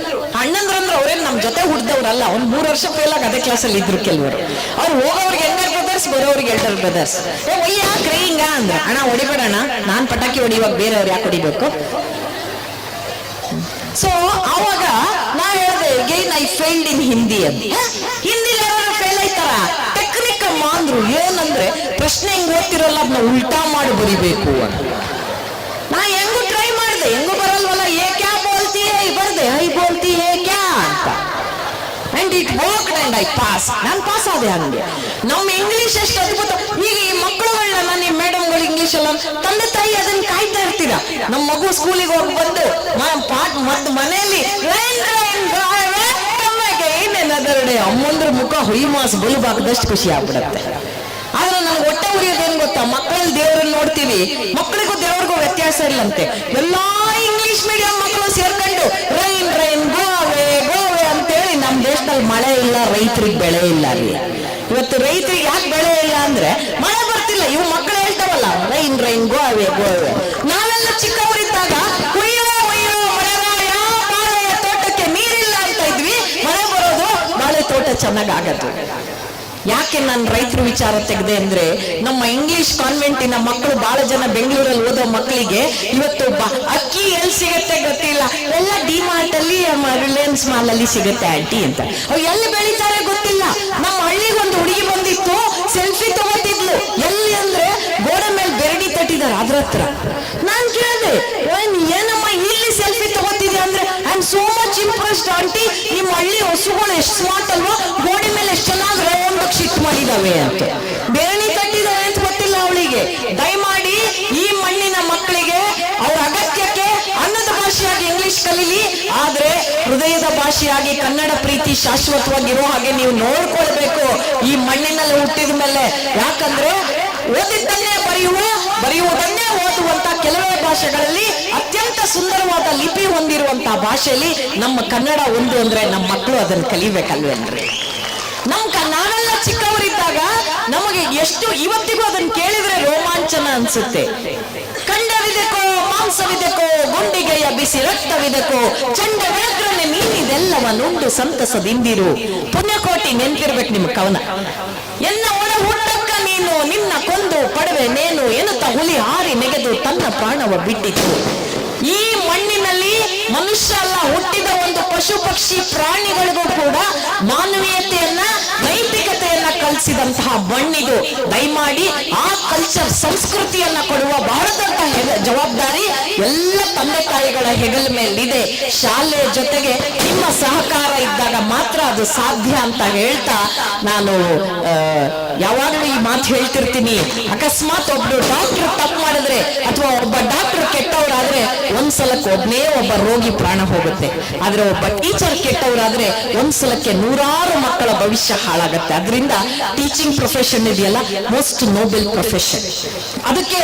ಅಣ್ಣಂದ್ರಂದ್ರೆ ಅವ್ರೇನ್ ನಮ್ ಜೊತೆ ಹುಡ್ದವ್ರಲ್ಲ, 3 ವರ್ಷ ಫೇಲ್ ಆಗಿ ಅದೇ ಕ್ಲಾಸಲ್ಲಿ ಇದ್ರು ಕೆಲವರು. ಅವ್ರು ಹೋಗೋವ್ರಿಗೆ ಯಂಗರ್ ಬ್ರದರ್ಸ್, ಬರೋವ್ರಿಗೆ ಎಲ್ಡರ್ ಬ್ರದರ್ಸ್. ಒಯ್ಯ ಕ್ರೈಯಿಂಗ ಅಂದ್ರ, ಅಣ್ಣ ಹೊಡಿಬೇಡಣ್ಣ, ನಾನ್ ಪಟಾಕಿ ಹೊಡಿವಾಗ ಬೇರೆಯವ್ರು ಯಾಕೆ ಹೊಡಿಬೇಕು? ಸೊ ಆವಾಗ ನಾ ಹೇಳಿದೆ, again I failed in Hindi ಅಂತ. ಹಿಂದಿಲಿ ಯಾರು ಫೇಲ್ ಆಯ್ತಾರ? ಟೆಕ್ನಿಕ್ ಮಾಡಿದ್ರು. ಏನಂದ್ರೆ ಪ್ರಶ್ನೆ ಹೆಂಗ್ ಓದ್ತಿರಲ್ಲ ಅದನ್ನ ಉಲ್ಟಾ ಮಾಡಿ ಬರಿಬೇಕು ಅಂತ. ನಾ ಹೆಂಗು ಟ್ರೈ ಮಾಡಿದೆ, ಹೆಂಗು ಬರಲ್ವಲ್ಲ, ಏ ಕ್ಯಾ ಬೋಲ್ತಿ ಹೈ ಬರ್ದೆ, ಹೈ ಬೋಲ್ತಿ ಹೇ ಕ್ಯಾ ಅಂತ. And it worked and I pass. ನಾನು ಪಾಸ್ ಆದೆ. ಹಂಗೆ ನಮ್ಮ ಇಂಗ್ಲಿಷ್ ಎಷ್ಟು ಅದ್ಭುತ. ಈಗ ಈ ಮಕ್ಕಳುಗಳನ್ನ ನಿಮ್ಮ ಮೇಡಮ್ಗಳು ಇಂಗ್ಲಿಷ್ ಎಲ್ಲ ತಂದೆ ತಾಯಿ ಅದನ್ನ ಕಾಯ್ತಾ ಇರ್ತೀರಾ. ನಮ್ಮ ಮಗು ಸ್ಕೂಲಿಗೆ ಹೋಗಿ ಬಂದು ಮನೆಯಲ್ಲಿ ಏನೇನದರಡೆ ಅಮ್ಮಂದ್ರ ಮುಖ ಹೊಯ್ ಮಾಸ್ ಬಲುಬಾಗದಷ್ಟು ಖುಷಿ ಆಗ್ಬಿಡತ್ತೆ. ಆದ್ರೆ ನಮ್ಗೆ ಹೊಟ್ಟೆ ಉರಿಯೋದೇನು ಗೊತ್ತಾ, ಮಕ್ಕಳಲ್ಲಿ ದೇವರನ್ನ ನೋಡ್ತೀವಿ, ಮಕ್ಕಳಿಗೂ ದೇವ್ರಿಗೂ ವ್ಯತ್ಯಾಸ ಇಲ್ಲಂತೆ. ಎಲ್ಲಾ ಇಂಗ್ಲಿಷ್ ಮೀಡಿಯಂ ಮಕ್ಕಳು ಸೇರ್ಕೊಂಡು ರೈನ್ ರೈನ್ ಗೋವೆ ಗೋವೆ ಅಂತೇಳಿ ನಮ್ಮ ದೇಶದಲ್ಲಿ ಮಳೆ ಇಲ್ಲ, ರೈತರಿಗೆ ಬೆಳೆ ಇಲ್ಲ ರೀ. ಇವತ್ತು ರೈತರಿಗೆ ಯಾಕೆ ಬೆಳೆ ಇಲ್ಲ ಅಂದ್ರೆ ಮಳೆ ಬರ್ತಿಲ್ಲ. ಇವು ಮಕ್ಕಳು ಹೇಳ್ತಾವಲ್ಲ ರೈನ್ ರೈನ್ ಗೋವೆ ಗೋವೆ. ನಾವೆಲ್ಲ ಚಿಕ್ಕವರಿದ್ದಾಗ ಕುಯ್ಯೋ ಒಯ್ಯೋ ಮಳೆಗಾಯ ಬಾಳೆಯ ತೋಟಕ್ಕೆ ನೀರಿಲ್ಲ ಅಂತ ಇದ್ವಿ. ಮಳೆ ಬರೋದು, ಬಾಳೆ ತೋಟ ಚೆನ್ನಾಗ್ ಆಗದು. ಯಾಕೆ ನಾನು ರೈತರ ವಿಚಾರ ತೆಗೆದೆ ಅಂದ್ರೆ, ನಮ್ಮ ಇಂಗ್ಲಿಷ್ ಕಾನ್ವೆಂಟಿನ ಮಕ್ಕಳು ಬಹಳ ಜನ ಬೆಂಗಳೂರಲ್ಲಿ ಓದೋ ಮಕ್ಕಳಿಗೆ ಇವತ್ತು ಅಕ್ಕಿ ಎಲ್ಲಿ ಸಿಗುತ್ತೆ ಗೊತ್ತಿಲ್ಲ. ಎಲ್ಲ ಡಿಮಾರ್ಟ್ ಅಲ್ಲಿ ರಿಲಯನ್ಸ್ ಮಾಲ್ ಅಲ್ಲಿ ಸಿಗುತ್ತೆ ಆಂಟಿ ಅಂತ. ಅವ್ರು ಎಲ್ಲಿ ಬೆಳೀತಾರೆ ಗೊತ್ತಿಲ್ಲ. ನಮ್ಮ ಹಳ್ಳಿಗೆ ಒಂದು ಹುಡುಗಿ ಬಂದಿತ್ತು, ಸೆಲ್ಫಿ ತಗೋತಿದ್ಲು. ಎಲ್ಲಿ ಅಂದ್ರೆ ಗೋಡೆ ಮೇಲೆ ಬೆರಡಿ ತಟ್ಟಿದ್ದಾರೆ ಅದ್ರ ಹತ್ರ. ನಾನ್ ಕೇಳಿದೆ, ಏನಮ್ಮ ಇಲ್ಲಿ ಸೆಲ್ಫಿ ತಗೋತಿದ್ದೆ ಅಂದ್ರೆ, I am so much impressed aunty, ನಿಮ್ಮ ಹಳ್ಳಿ ಹಸುಗಳು ಎಷ್ಟು ಸ್ಮಾರ್ಟ್ ಅಲ್ವಾ, ಗೋಡೆ ಮೇಲೆ ಎಷ್ಟು ಚೆನ್ನಾಗಿ ರೌಂಡ್ ಶಿಫ್ಟ್ ಮಾಡಿದಾವೆ ಅಂತ. ಬೆರಣಿ ತಟ್ಟಿದಾವೆ ಅಂತ ಗೊತ್ತಿಲ್ಲ ಅವಳಿಗೆ. ದಯಮಾಡಿ ಈ ಮಣ್ಣಿನ ಮಕ್ಕಳಿಗೆ ಅವ್ರ ಅಗತ್ಯಕ್ಕೆ ಅನ್ನದ ಭಾಷೆಯಾಗಿ ಇಂಗ್ಲಿಷ್ ಕಲೀಲಿ, ಆದ್ರೆ ಹೃದಯದ ಭಾಷೆಯಾಗಿ ಕನ್ನಡ ಪ್ರೀತಿ ಶಾಶ್ವತವಾಗಿರೋ ಹಾಗೆ ನೀವು ನೋಡ್ಕೊಳ್ಬೇಕು ಈ ಮಣ್ಣಿನಲ್ಲಿ ಹುಟ್ಟಿದ ಮೇಲೆ. ಯಾಕಂದ್ರೆ ಓದಿದ್ದನ್ನೇ ಬರೆಯುವುದನ್ನೇ ಓದುವಂತ ಕೆಲವೇ ಭಾಷೆಗಳಲ್ಲಿ ಅತ್ಯಂತ ಸುಂದರವಾದ ಲಿಪಿ ಹೊಂದಿರುವಂತಹ ಭಾಷೆಯಲ್ಲಿ ನಮ್ಮ ಕನ್ನಡ ಒಂದು ಅಂದ್ರೆ ನಮ್ಮ ಮಕ್ಕಳು ಅದನ್ನು ಕಲಿಬೇಕಲ್ವೇನ್ರಿ. ನಾವೆಲ್ಲ ಚಿಕ್ಕವರಿದ್ದಾಗ ನಮಗೆ ಎಷ್ಟು ಇವತ್ತಿಗೂ ಅದನ್ನ ಕೇಳಿದ್ರೆ ರೋಮಾಂಚನ ಅನ್ಸುತ್ತೆ. ಖಂಡವಿದೆಕೋ ಮಾಂಸವಿದೆಕೋ ಗುಂಡಿಗೆಯ ಬಿಸಿ ರಕ್ತವಿದೆಕೋ ಚಂಡ ವ್ಯಾಘ್ರನೆ ನೀನಿದೆಲ್ಲವನ್ನುಂಡು ಸಂತಸದಿಂದಿರು. ಪುಣ್ಯಕೋಟಿ ನೆನ್ಪಿರ್ಬೇಕು ನಿಮ್ ಕವನ. ಎನ್ನ ಒಳ ಹುಟ್ಟಕ್ಕ ನೀನು ನಿನ್ನ ಕೊಂದು ಪಡವೆ ನೇನು ಎನ್ನುತ್ತ ಹುಲಿ ಹಾರಿ ನೆಗೆದು ತನ್ನ ಪ್ರಾಣವ ಬಿಟ್ಟಿತು. ಈ ಮಣ್ಣಿನಲ್ಲಿ ಮನುಷ್ಯ ಅಲ್ಲ, ಹುಟ್ಟಿದ ಒಂದು ಪಶು ಪಕ್ಷಿ ಪ್ರಾಣಿಗಳಿಗೂ ಕೂಡ ಮಾನವೀಯತೆಯನ್ನ ನೈತಿಕತೆಯನ್ನ ಕಲಿಸಿದಂತಹ ಮಣ್ಣಿದು. ದಯಮಾಡಿ ಆ ಕಲ್ಚರ್ ಸಂಸ್ಕೃತಿಯನ್ನ ಕೊಡುವ ಬಹಳ ದೊಡ್ಡ ಜವಾಬ್ದಾರಿ ಎಲ್ಲ ತಂದೆ ತಾಯಿಗಳ ಹೆಗಲ ಮೇಲಿದೆ. ಶಾಲೆಯ ಜೊತೆಗೆ ನಿಮ್ಮ ಸಹಕಾರ ಇದ್ದಾಗ ಮಾತ್ರ ಅದು ಸಾಧ್ಯ ಅಂತ ಹೇಳ್ತಾ ನಾನು ಯಾವಾಗಲೂ ಈ ಮಾತು ಹೇಳ್ತಿರ್ತೀನಿ. ಅಕಸ್ಮಾತ್ ಒಬ್ರು ಡಾಕ್ಟರ್ ತಪ್ಪು ಮಾಡಿದ್ರೆ ಅಥವಾ ಒಬ್ಬ ಡಾಕ್ಟರ್ ಕೆಟ್ಟವರಾದ್ರೆ ಒಂದ್ಸಲಕ್ಕೆ ಒಬ್ಬ ರೋಗಿ ಪ್ರಾಣ ಹೋಗುತ್ತೆ. ಆದ್ರೆ ಒಬ್ಬ ಟೀಚರ್ ಕೆಟ್ಟವರಾದ್ರೆ ಒಂದ್ಸಲಕ್ಕೆ ನೂರಾರು ಮಕ್ಕಳ ಭವಿಷ್ಯ ಹಾಳಾಗತ್ತೆ. ಅದರಿಂದ ಟೀಚಿಂಗ್ ಪ್ರೊಫೆಷನ್ ಇದೆಯಲ್ಲ, ಮೋಸ್ಟ್ ನೋಬೆಲ್ ಪ್ರೊಫೆಷನ್. ಅದಕ್ಕೆ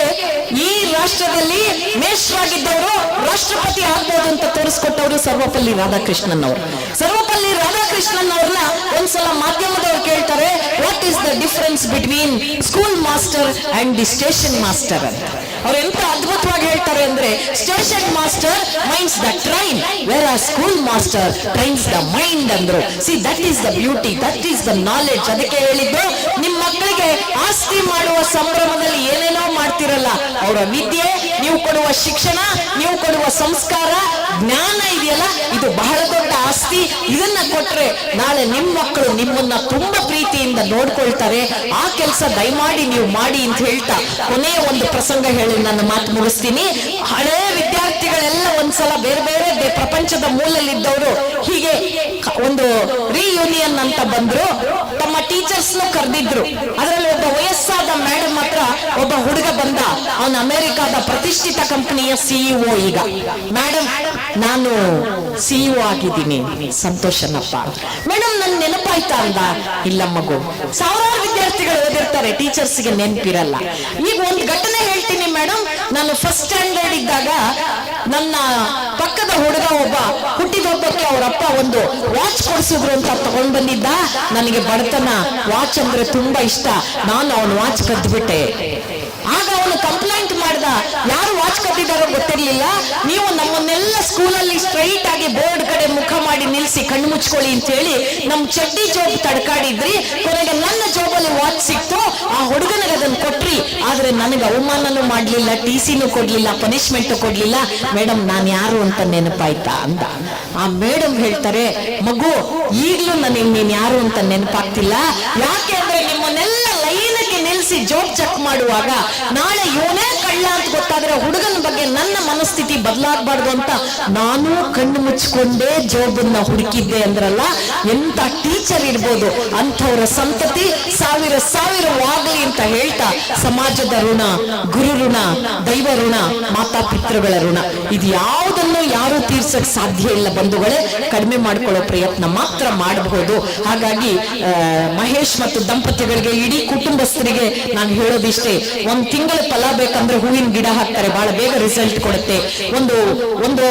ಈ ರಾಷ್ಟ್ರದಲ್ಲಿ ಮೇಷ್ಟ್ರಾಗಿದ್ದವರು ರಾಷ್ಟ್ರಪತಿ ಆಗ್ಬೋದು ಅಂತ ತೋರಿಸ್ಕೊಟ್ಟವರು ಸರ್ವಪಲ್ಲಿ ರಾಧಾಕೃಷ್ಣನ್ ಅವರು. ಸರ್ವಪಲ್ಲಿ ರಾಧಾಕೃಷ್ಣನ್ ಅವ್ರನ್ನ ಒಂದ್ಸಲ ಮಾಧ್ಯಮದವರು ಕೇಳ್ತಾರೆ, what is the difference between school master and the station master ಅಂತ. ಅವ್ರು ಎಂತ ಅದ್ಭುತವಾಗಿ ಹೇಳ್ತಾರೆ ಅಂದ್ರೆ, station master minds the train whereas school master trains the mind ಅಂದ್ರು. See that is the beauty, that is the knowledge. ಅದಕ್ಕೆ ಹೇಳಿದ್ದು, ನಿಮ್ ಮಕ್ಕಳಿಗೆ ಆಸ್ತಿ ಮಾಡುವ ಸಂಭ್ರಮದಲ್ಲಿ ಏನೇನೋ ಮಾಡ್ತಿರಲ್ಲ, ಅವರ ವಿದ್ಯೆ, ನೀವು ಕೊಡುವ ಶಿಕ್ಷಣ, ನೀವು ಕೊಡುವ ಸಂಸ್ಕಾರ, ಜ್ಞಾನ ಇದೆಯಲ್ಲ, ಇದು ಬಹಳ ದೊಡ್ಡ ಆಸ್ತಿ. ಇದನ್ನ ಕೊಟ್ರೆ ನಾಳೆ ನಿಮ್ಮ ಮಕ್ಕಳು ನಿಮ್ಮನ್ನ ತುಂಬಾ ಪ್ರೀತಿಯಿಂದ ನೋಡ್ಕೊಳ್ತಾರೆ. ಆ ಕೆಲಸ ದಯಮಾಡಿ ನೀವು ಮಾಡಿ ಅಂತ ಹೇಳ್ತಾ ಕೊನೆಯ ಒಂದು ಪ್ರಸಂಗ ಹೇಳಿ ನನ್ನ ಮಾತು ಮುಗಿಸ್ತೀನಿ. ಹಳೆ ವಿದ್ಯಾರ್ಥಿಗಳೆಲ್ಲ ಒಂದ್ಸಲ ಬೇರೆ ಬೇರೆ ಪ್ರಪಂಚದ ಮೂಲಲ್ಲಿದ್ದವರು ಹೀಗೆ ಒಂದು ರಿಯೂನಿಯನ್ ಅಂತ ಬಂದ್ರು. ತಮ್ಮ ಟೀಚರ್ಸ್ ಕರೆದಿದ್ರು. ಅದರಲ್ಲಿ ಒಬ್ಬ ವಯಸ್ಸಾದ ಮೇಡಮ್ ಹತ್ರ ಒಬ್ಬ ಹುಡುಗ ಬಂದ. ಅವನು ಅಮೆರಿಕಾದ ಪ್ರತಿಷ್ಠಿತ ಕಂಪನಿಯ ಸಿಇಒ. ಈಗ ಮೇಡಮ್, ನಾನು ಸಿಇಒ ಆಗಿದ್ದೀನಿ, ಸಂತೋಷನಪ್ಪ. ಮೇಡಮ್, ನನ್ ನೆನಪಾಯ್ತಾ ಅಂದ. ಇಲ್ಲ ಮಗು, ಸಾವಿರಾರು ವಿದ್ಯಾರ್ಥಿಗಳು ಓದಿರ್ತಾರೆ, ಟೀಚರ್ಸ್ಗೆ ನೆನಪಿರಲ್ಲ. ಈಗ ಒಂದು ಘಟನೆ ಹೇಳ್ತೀನಿ ಮೇಡಮ್. ನಾನು ಫಸ್ಟ್ ಸ್ಟ್ಯಾಂಡರ್ಡ್ ಇದ್ದಾಗ ನನ್ನ ಪಕ್ಕದ ಹುಡುಗ ಒಬ್ಬ ಹುಟ್ಟಿದೊಬ್ಬಕ್ಕೆ ಅವರಪ್ಪ ಒಂದು ವಾಚ್ ಕೊಡಿಸಿದ್ರು ಅಂತ ತಗೊಂಡ್ ಬಂದಿದ್ದ. ನನಗೆ ಬಡತನ, ವಾಚ್ ಅಂದ್ರೆ ತುಂಬಾ ಇಷ್ಟ. ನಾನು ಅವನ ವಾಚ್ ಕದ್ಬಿಟ್ಟೆ. ಆಗ ಅವನು ಕಂಪ್ಲೇಂಟ್ ಮಾಡ್ದ, ಯಾರು ವಾಚ್ ಕದ್ದಿದ್ದಾರೋ ಗೊತ್ತಿರ್ಲಿಲ್ಲ, ನೀವು ನಮ್ಮನ್ನೆಲ್ಲ ಸ್ಕೂಲಲ್ಲಿ ಸ್ಟ್ರೈಟ್ ಆಗಿ ಬೋರ್ಡ್ ಕಡೆ ಮುಖ ಮಾಡಿ ನಿಲ್ಸಿ ಕಣ್ಣು ಮುಚ್ಕೊಳ್ಳಿ ಅಂತ ಹೇಳಿ ನಮ್ ಚಡ್ಡಿ ಜೋಬ್ ತಡ್ಕಾಡಿದ್ರಿ. ಕೊನೆಗೆ ನನ್ನ ಜೋಬಲ್ಲಿ ವಾಚ್ ಸಿಕ್ತು. ಆ ಹುಡುಗನಿಗೆ ಅದನ್ನ ಕೊಟ್ರಿ. ಆದ್ರೆ ನನಗೆ ಅವಮಾನನೂ ಮಾಡ್ಲಿಲ್ಲ, ಟಿಸಿನೂ ಕೊಡ್ಲಿಲ್ಲ, ಪನಿಷ್ಮೆಂಟ್ ಕೊಡ್ಲಿಲ್ಲ. ಮೇಡಮ್, ನಾನ್ ಯಾರು ಅಂತ ನೆನಪಾಯ್ತಾ ಅಂದ. ಆ ಮೇಡಮ್ ಹೇಳ್ತಾರೆ, ಮಗು, ಈಗ್ಲೂ ನನಗೆ ನೀನ್ ಯಾರು ಅಂತ ನೆನಪಾಗ್ತಿಲ್ಲ. ಯಾಕೆ ಅಂದ್ರೆ ನಿಮ್ಮನ್ನೆಲ್ಲ ಲೈನ್ ನಿಲ್ಲಿಸಿ ಜಾಬ್ ಚೆಕ್ ಮಾಡುವಾಗ ನಾಳೆ ಇವನೇ ಕಳ್ಳ ಅಂತ ಗೊತ್ತಾದ್ರೆ ಹುಡುಗನ ಬಗ್ಗೆ ನನ್ನ ಮನಸ್ಥಿತಿ ಬದಲಾಗಬಾರ್ದು ಅಂತ ನಾನು ಕಣ್ಣು ಮುಚ್ಚಿಕೊಂಡೇ ಜಾಬನ್ನ ಹುಡುಕಿದ್ದೆ ಅಂದ್ರಲ್ಲ, ಎಂತ ಟೀಚರ್ ಇರ್ಬೋದು. ಅಂಥವರ ಸಂತತಿ ಸಾವಿರವಾಗಲಿ ಅಂತ ಹೇಳ್ತಾ, ಸಮಾಜದ ಋಣ, ಗುರು ಋಣ, ದೈವ ಋಣ, ಮಾತಾ ಪಿತೃಗಳ ಋಣ, ಇದು ಯಾವುದನ್ನು ಯಾರು ತೀರ್ಸಕ್ ಸಾಧ್ಯ ಇಲ್ಲ ಬಂಧುಗಳೇ. ಕಡಿಮೆ ಮಾಡ್ಕೊಳ್ಳೋ ಪ್ರಯತ್ನ ಮಾತ್ರ ಮಾಡಬಹುದು. ಹಾಗಾಗಿ ಮಹೇಶ್ ಮತ್ತು ದಂಪತಿಗಳಿಗೆ, ಇಡೀ ಕುಟುಂಬಸ್ಥರಿಗೆ ನಾನು ಹೇಳೋದಿಷ್ಟೇ, ಒಂದ್ ತಿಂಗಳ ಫಲ ಬೇಕಂದ್ರೆ ಹೂವಿನ ಗಿಡ ಹಾಕ್ತಾರೆ, ಬಹಳ ಬೇಗ ರಿಸಲ್ಟ್ ಕೊಡುತ್ತೆ. ಒಂದು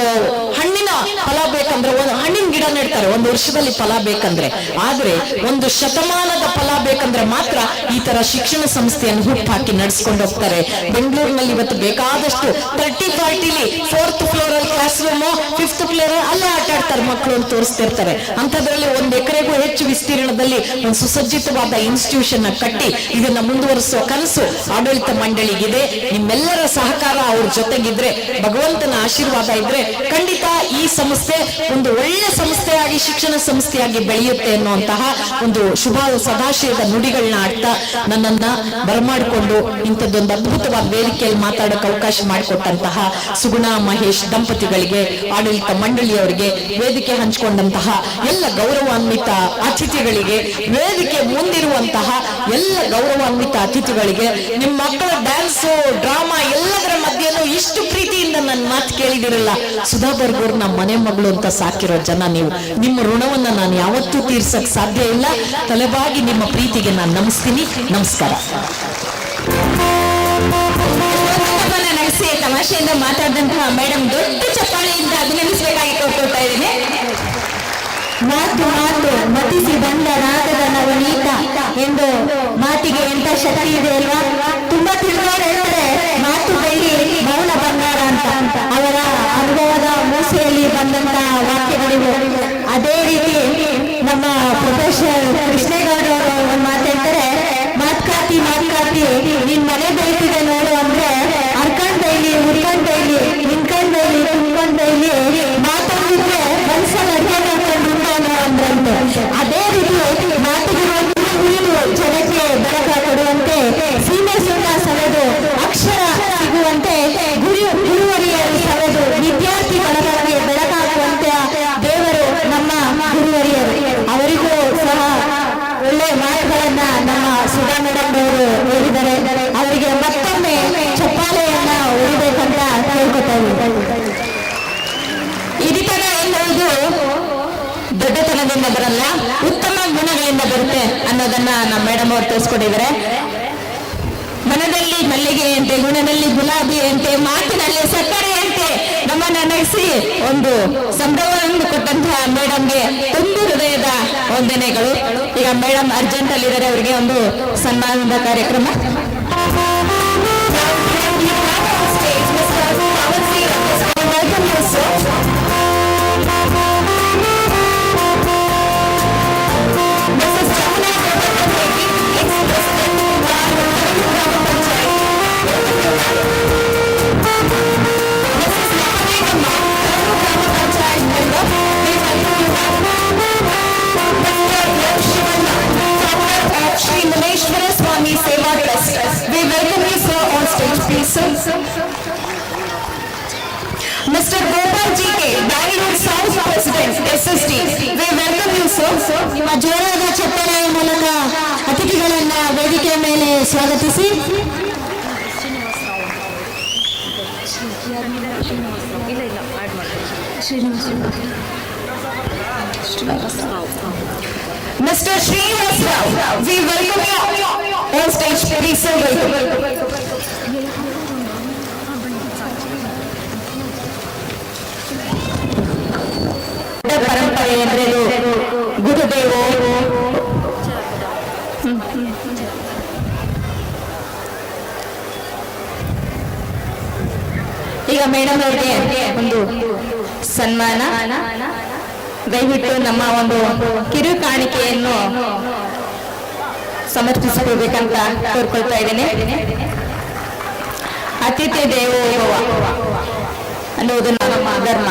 ಹಣ್ಣಿನ ಫಲ ಬೇಕಂದ್ರೆ ಒಂದು ಹಣ್ಣಿನ ಗಿಡ ನೆಡ್ತಾರೆ, ಒಂದು ವರ್ಷದಲ್ಲಿ ಫಲ ಬೇಕಂದ್ರೆ. ಆದ್ರೆ ಒಂದು ಶತಮಾನದ ಫಲ ಬೇಕಂದ್ರೆ ಮಾತ್ರ ಈ ತರ ಶಿಕ್ಷಣ ಸಂಸ್ಥೆಯನ್ನು ಹುಟ್ಟಾಕಿ ನಡೆಸ್ಕೊಂಡು ಹೋಗ್ತಾರೆ. ಬೆಂಗಳೂರಿನಲ್ಲಿ ಇವತ್ತು ಬೇಕಾದಷ್ಟು 30-40 4th ಫ್ಲೋರ್ ಅಲ್ಲಿ ಕ್ಲಾಸ್ ರೂಮ್, 5th ಫ್ಲೋರ್ ಅಲ್ಲೇ ಆಟ ಆಡ್ತಾರೆ ಮಕ್ಕಳು ಅಂತ ತೋರಿಸ್ತಿರ್ತಾರೆ. ಅಂತದ್ರಲ್ಲಿ 1 ಎಕರೆಗೂ ಹೆಚ್ಚು ವಿಸ್ತೀರ್ಣದಲ್ಲಿ ಒಂದು ಸುಸಜ್ಜಿತವಾದ ಇನ್ಸ್ಟಿಟ್ಯೂಷನ್ ಕಟ್ಟಿ ಇದನ್ನ ಮುಂದುವರಿಸುವ ಕನಸು ಆಡಳಿತ ಮಂಡಳಿಗಿದೆ. ನಿಮ್ಮೆಲ್ಲರ ಸಹಕಾರ ಅವ್ರ ಜೊತೆಗಿದ್ರೆ, ಭಗವಂತನ ಆಶೀರ್ವಾದ ಇದ್ರೆ ಖಂಡಿತ ಈ ಸಂಸ್ಥೆ ಒಂದು ಒಳ್ಳೆ ಸಂಸ್ಥೆಯಾಗಿ, ಶಿಕ್ಷಣ ಸಂಸ್ಥೆಯಾಗಿ ಬೆಳೆಯುತ್ತೆ ಅನ್ನುವಂತಹ ಒಂದು ಶುಭ ಸದಾಶಯದ ನುಡಿಗಳನ್ನ ಆಡ್ತಾ ನನ್ನನ್ನ ಬರಮಾಡಿಕೊಂಡು ಇಂಥದ್ದೊಂದು ಅದ್ಭುತವಾದ ವೇದಿಕೆಯಲ್ಲಿ ಮಾತಾಡೋಕೆ ಅವಕಾಶ ಮಾಡಿಕೊಟ್ಟಂತಹ ಸುಗುಣ ಮಹೇಶ್ ದಂಪತಿಗಳಿಗೆ, ಆಡಳಿತ ಮಂಡಳಿಯವರಿಗೆ, ವೇದಿಕೆ ಹಂಚಿಕೊಂಡಂತಹ ಎಲ್ಲ ಗೌರವಾನ್ವಿತ ಅತಿಥಿಗಳಿಗೆ, ವೇದಿಕೆ ಮುಂದಿರುವಂತಹ ಎಲ್ಲ ಗೌರವಾನ್ವಿತ ಅತಿಥಿಗಳಿಗೆ, ನಿಮ್ಮ ಮಕ್ಕಳ ಡ್ಯಾನ್ಸು, ಡ್ರಾಮಾ ಎಲ್ಲದರ ಮಧ್ಯೆನೂ ಇಷ್ಟು ಪ್ರೀತಿಯಿಂದ ನನ್ನ ಮಾತು ಕೇಳಿದಿರಲ್ಲ. ಸುಧಾ ಬರ್ಗೂರ್ ನಮ್ಮ ಮನೆ ಮಗಳು ಅಂತ ಸಾಕಿರೋ ಜನ ನೀವು. ನಿಮ್ಮ ಋಣವನ್ನ ನಾನು ಯಾವತ್ತೂ ತೀರ್ಸಕ್ ಸಾಧ್ಯ ಇಲ್ಲ. ತಲೆಬಾಗಿ ನಿಮ್ಮ ಪ್ರೀತಿಗೆ ನಾನು ನಮಿಸ್ತೀನಿ. ನಮಸ್ಕಾರ. ನಡೆಸಿ ತಮಾಷೆಯಿಂದ ಮಾತಾಡಿದಂತಹ ಮೇಡಮ್ ದೊಡ್ಡ ಚಪ್ಪಾಳೆಯಿಂದ ಅಭಿನಂದಿಸಬೇಕಾಗಿ ಕೊಡ್ತಾ ಇದ್ದೀನಿ. ಮಾತು ಮತಿಸಿ ಬಂದ ರಾಗದ ನವನೀತ ಎಂದು ಮಾತಿಗೆ ಎಂತ ಶಕ್ತಿ ಇದೆ ಅಲ್ವಾ? ತುಂಬಾ ತಿಳಿದವರು ಹೇಳ್ತಾರೆ ಮಾತು ಬೆಳ್ಳಿ ಮೌನ ಬಂಗಾರ ಅಂತ. ಅವರ ಅನುಭವದ ಮೂಸೆಯಲ್ಲಿ ಬಂದಂತಹ ವಾಕ್ಯಗಳಿವೆ. ಅದೇ ರೀತಿ ನಮ್ಮ ಪ್ರೊಫೆಸರ್ ಕೃಷ್ಣೇಗೌಡ ಅವರು ಮಾತಾಡ್ತಾರೆ, ಮಾತ್ಕಾತಿ ನಿನ್ ಮನೆ ಬೆಳೀತಿದೆ ನೋಡು ಅಂದ್ರೆ ಅರ್ಕಂಡ್ ಬೈಲಿ, ಉರ್ಕಂಡ್ ಬೈಲಿ, ನಿನ್ಕಂಡ್ ಬೈಲಿ, ತುಂಬ್ಕೊಂಡ್ ಬೈಲಿ, ಮಾತಾಡಿದ್ರೆ ಮನ್ಸಲ್ಲಿ ಅಡ್ಗೆ ಮಾಡ್ಕೊಂಡು ಅಂದ್ರಂತೆ. ಅದೇ ರೀತಿ ಮಾತುಗಿರುವಂತೆ ನೀರು ಜನಕ್ಕೆ ಬೆಳಕ ಕೊಡುವಂತೆ, ಸೀಮೆ ಸುಣ್ಣ ಸವೆದು ಅಕ್ಷರ ಸಿಗುವಂತೆ, ಗುರುವರಿಯರು ಸವೆದು ವಿದ್ಯಾರ್ಥಿ ಬಳಗಕ್ಕೆ ಬೆಳಕಾಗುವಂತೆ ದೇವರು ನಮ್ಮ ಗುರುವರಿಯರು. ಅವರಿಗೂ ಸಹ ಒಳ್ಳೆ ಮಾತುಗಳನ್ನ ನಮ್ಮ ಸುಧಾ ಮೇಡಮ್ ಅವರು ಹೇಳಿದ್ದಾರೆ. ಅವರಿಗೆ ಮತ್ತೊಮ್ಮೆ ಚಪ್ಪಾಳೆಯನ್ನ ಹೊಡಿಬೇಕಂತ ಕೇಳ್ಕೊತಾ ಇದ್ದೀವಿ. ಹಿರಿತನ ಎನ್ನುವುದು ದೊಡ್ಡತನದಿಂದ ಬರಲ್ಲ, ಉತ್ತಮ ಗುಣಗಳಿಂದ ಬರುತ್ತೆ ಅನ್ನೋದನ್ನ ನಮ್ಮ ಮೇಡಮ್ ಅವರು ತೋರಿಸ್ಕೊಟ್ಟಿದ್ದಾರೆ. ಮನದಲ್ಲಿ ಮಲ್ಲಿಗೆ ಅಂತೆ, ಗುಣದಲ್ಲಿ ಗುಲಾಬಿ ಅಂತೆ, ಮಾತಿನಲ್ಲಿ ಸಕ್ಕರೆ ಅಂತೆ ನಮ್ಮನ್ನ ನಡೆಸಿ ಒಂದು ಸಂಭ್ರಮವನ್ನು ಕೊಟ್ಟಂತಹ ಮೇಡಮ್ಗೆ ತುಂಬು ಹೃದಯದ ವಂದನೆಗಳು. ಈಗ ಮೇಡಮ್ ಅರ್ಜೆಂಟ್ ಅಲ್ಲಿದ್ದಾರೆ, ಅವರಿಗೆ ಒಂದು ಸನ್ಮಾನದ ಕಾರ್ಯಕ್ರಮ. Shri Muneshwara Swami Seva Trust. We welcome you, sir, on stage, please, sir. Mr. Gopal G.K., Bangalore South President, SST. We welcome you, sir. ನಿಮ್ಮ ಜೋರಾದ ಚಪ್ಪಾಳೆಯ ಮೂಲಕ ಅತಿಥಿಗಳನ್ನ ವೇದಿಕೆಯ ಮೇಲೆ ಸ್ವಾಗತಿಸಿ. Mr. Srinivas Rao, we welcome you on stage, please, sir. ಪರಂಪರೆ ಅಂದ್ರೆ ಗುರುದೇವೋ ಈಗ madam ಅವರಿಗೆ ಒಂದು ಸನ್ಮಾನ. ದಯವಿಟ್ಟು ನಮ್ಮ ಒಂದು ಕಿರು ಕಾಣಿಕೆಯನ್ನು ಸಮರ್ಪಿಸಿಕೊಳ್ಬೇಕಂತ ಕೋರ್ಕೊಳ್ತಾ ಇದ್ದೇನೆ. ಅತಿಥಿ ದೇವೋ ಭವ ಅನ್ನೋದು ನಮ್ಮ ಧರ್ಮ.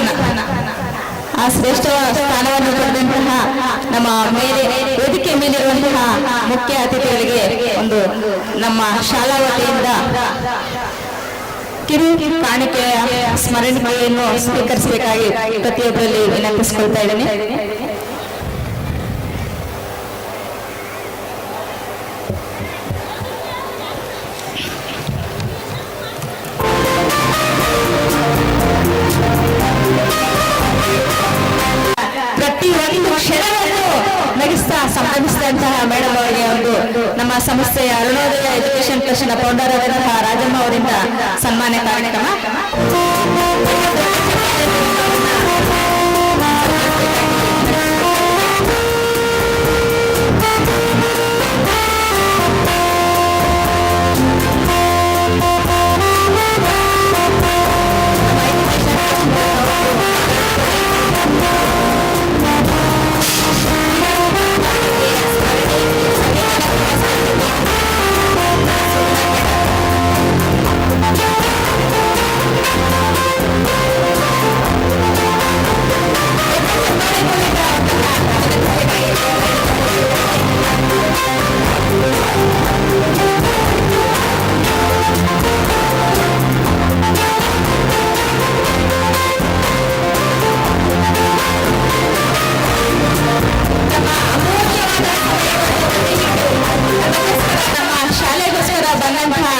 ಸ್ಥಾನ. ಆ ಶ್ರೇಷ್ಠ ಸ್ಥಾನವನ್ನು ಪಡೆದಂತಹ ನಮ್ಮ ಮೇಲೆ ವೇದಿಕೆ ಮೇಲಿರುವಂತಹ ಮುಖ್ಯ ಅತಿಥಿಗಳಿಗೆ ಒಂದು ನಮ್ಮ ಶಾಲಾ ವತಿಯಿಂದ ಕಿರು ಕಾಣಿಕೆಯ ಸ್ಮರಣಿಕೆಯನ್ನು ಸ್ವೀಕರಿಸಬೇಕಾಗಿ ಪ್ರತಿಯೊಬ್ಬರಲ್ಲಿ ವಿನಂತಿಸಿಕೊಳ್ತಾ ಇದ್ದೇನೆ. ಪ್ರತಿಯೊಂದು ಕ್ಷಣವನ್ನು ನಗಿಸ್ತಾ ಸಂಭ್ರಮಿಸಿದಂತಹ ಮೇಡಮ್ ಅವರಿಗೆ ಒಂದು ನಮ್ಮ ಸಂಸ್ಥೆಯ ಅರುಣೋದಯ ಎಜುಕೇಶನ್ ಟ್ರಸ್ಟ್ನ ಫೌಂಡರ್ ಆದಂತಹ ರಾಜಮ್ಮ ಅವರಿಂದ ಸನ್ಮಾನ ಕಾರ್ಯಕ್ರಮ.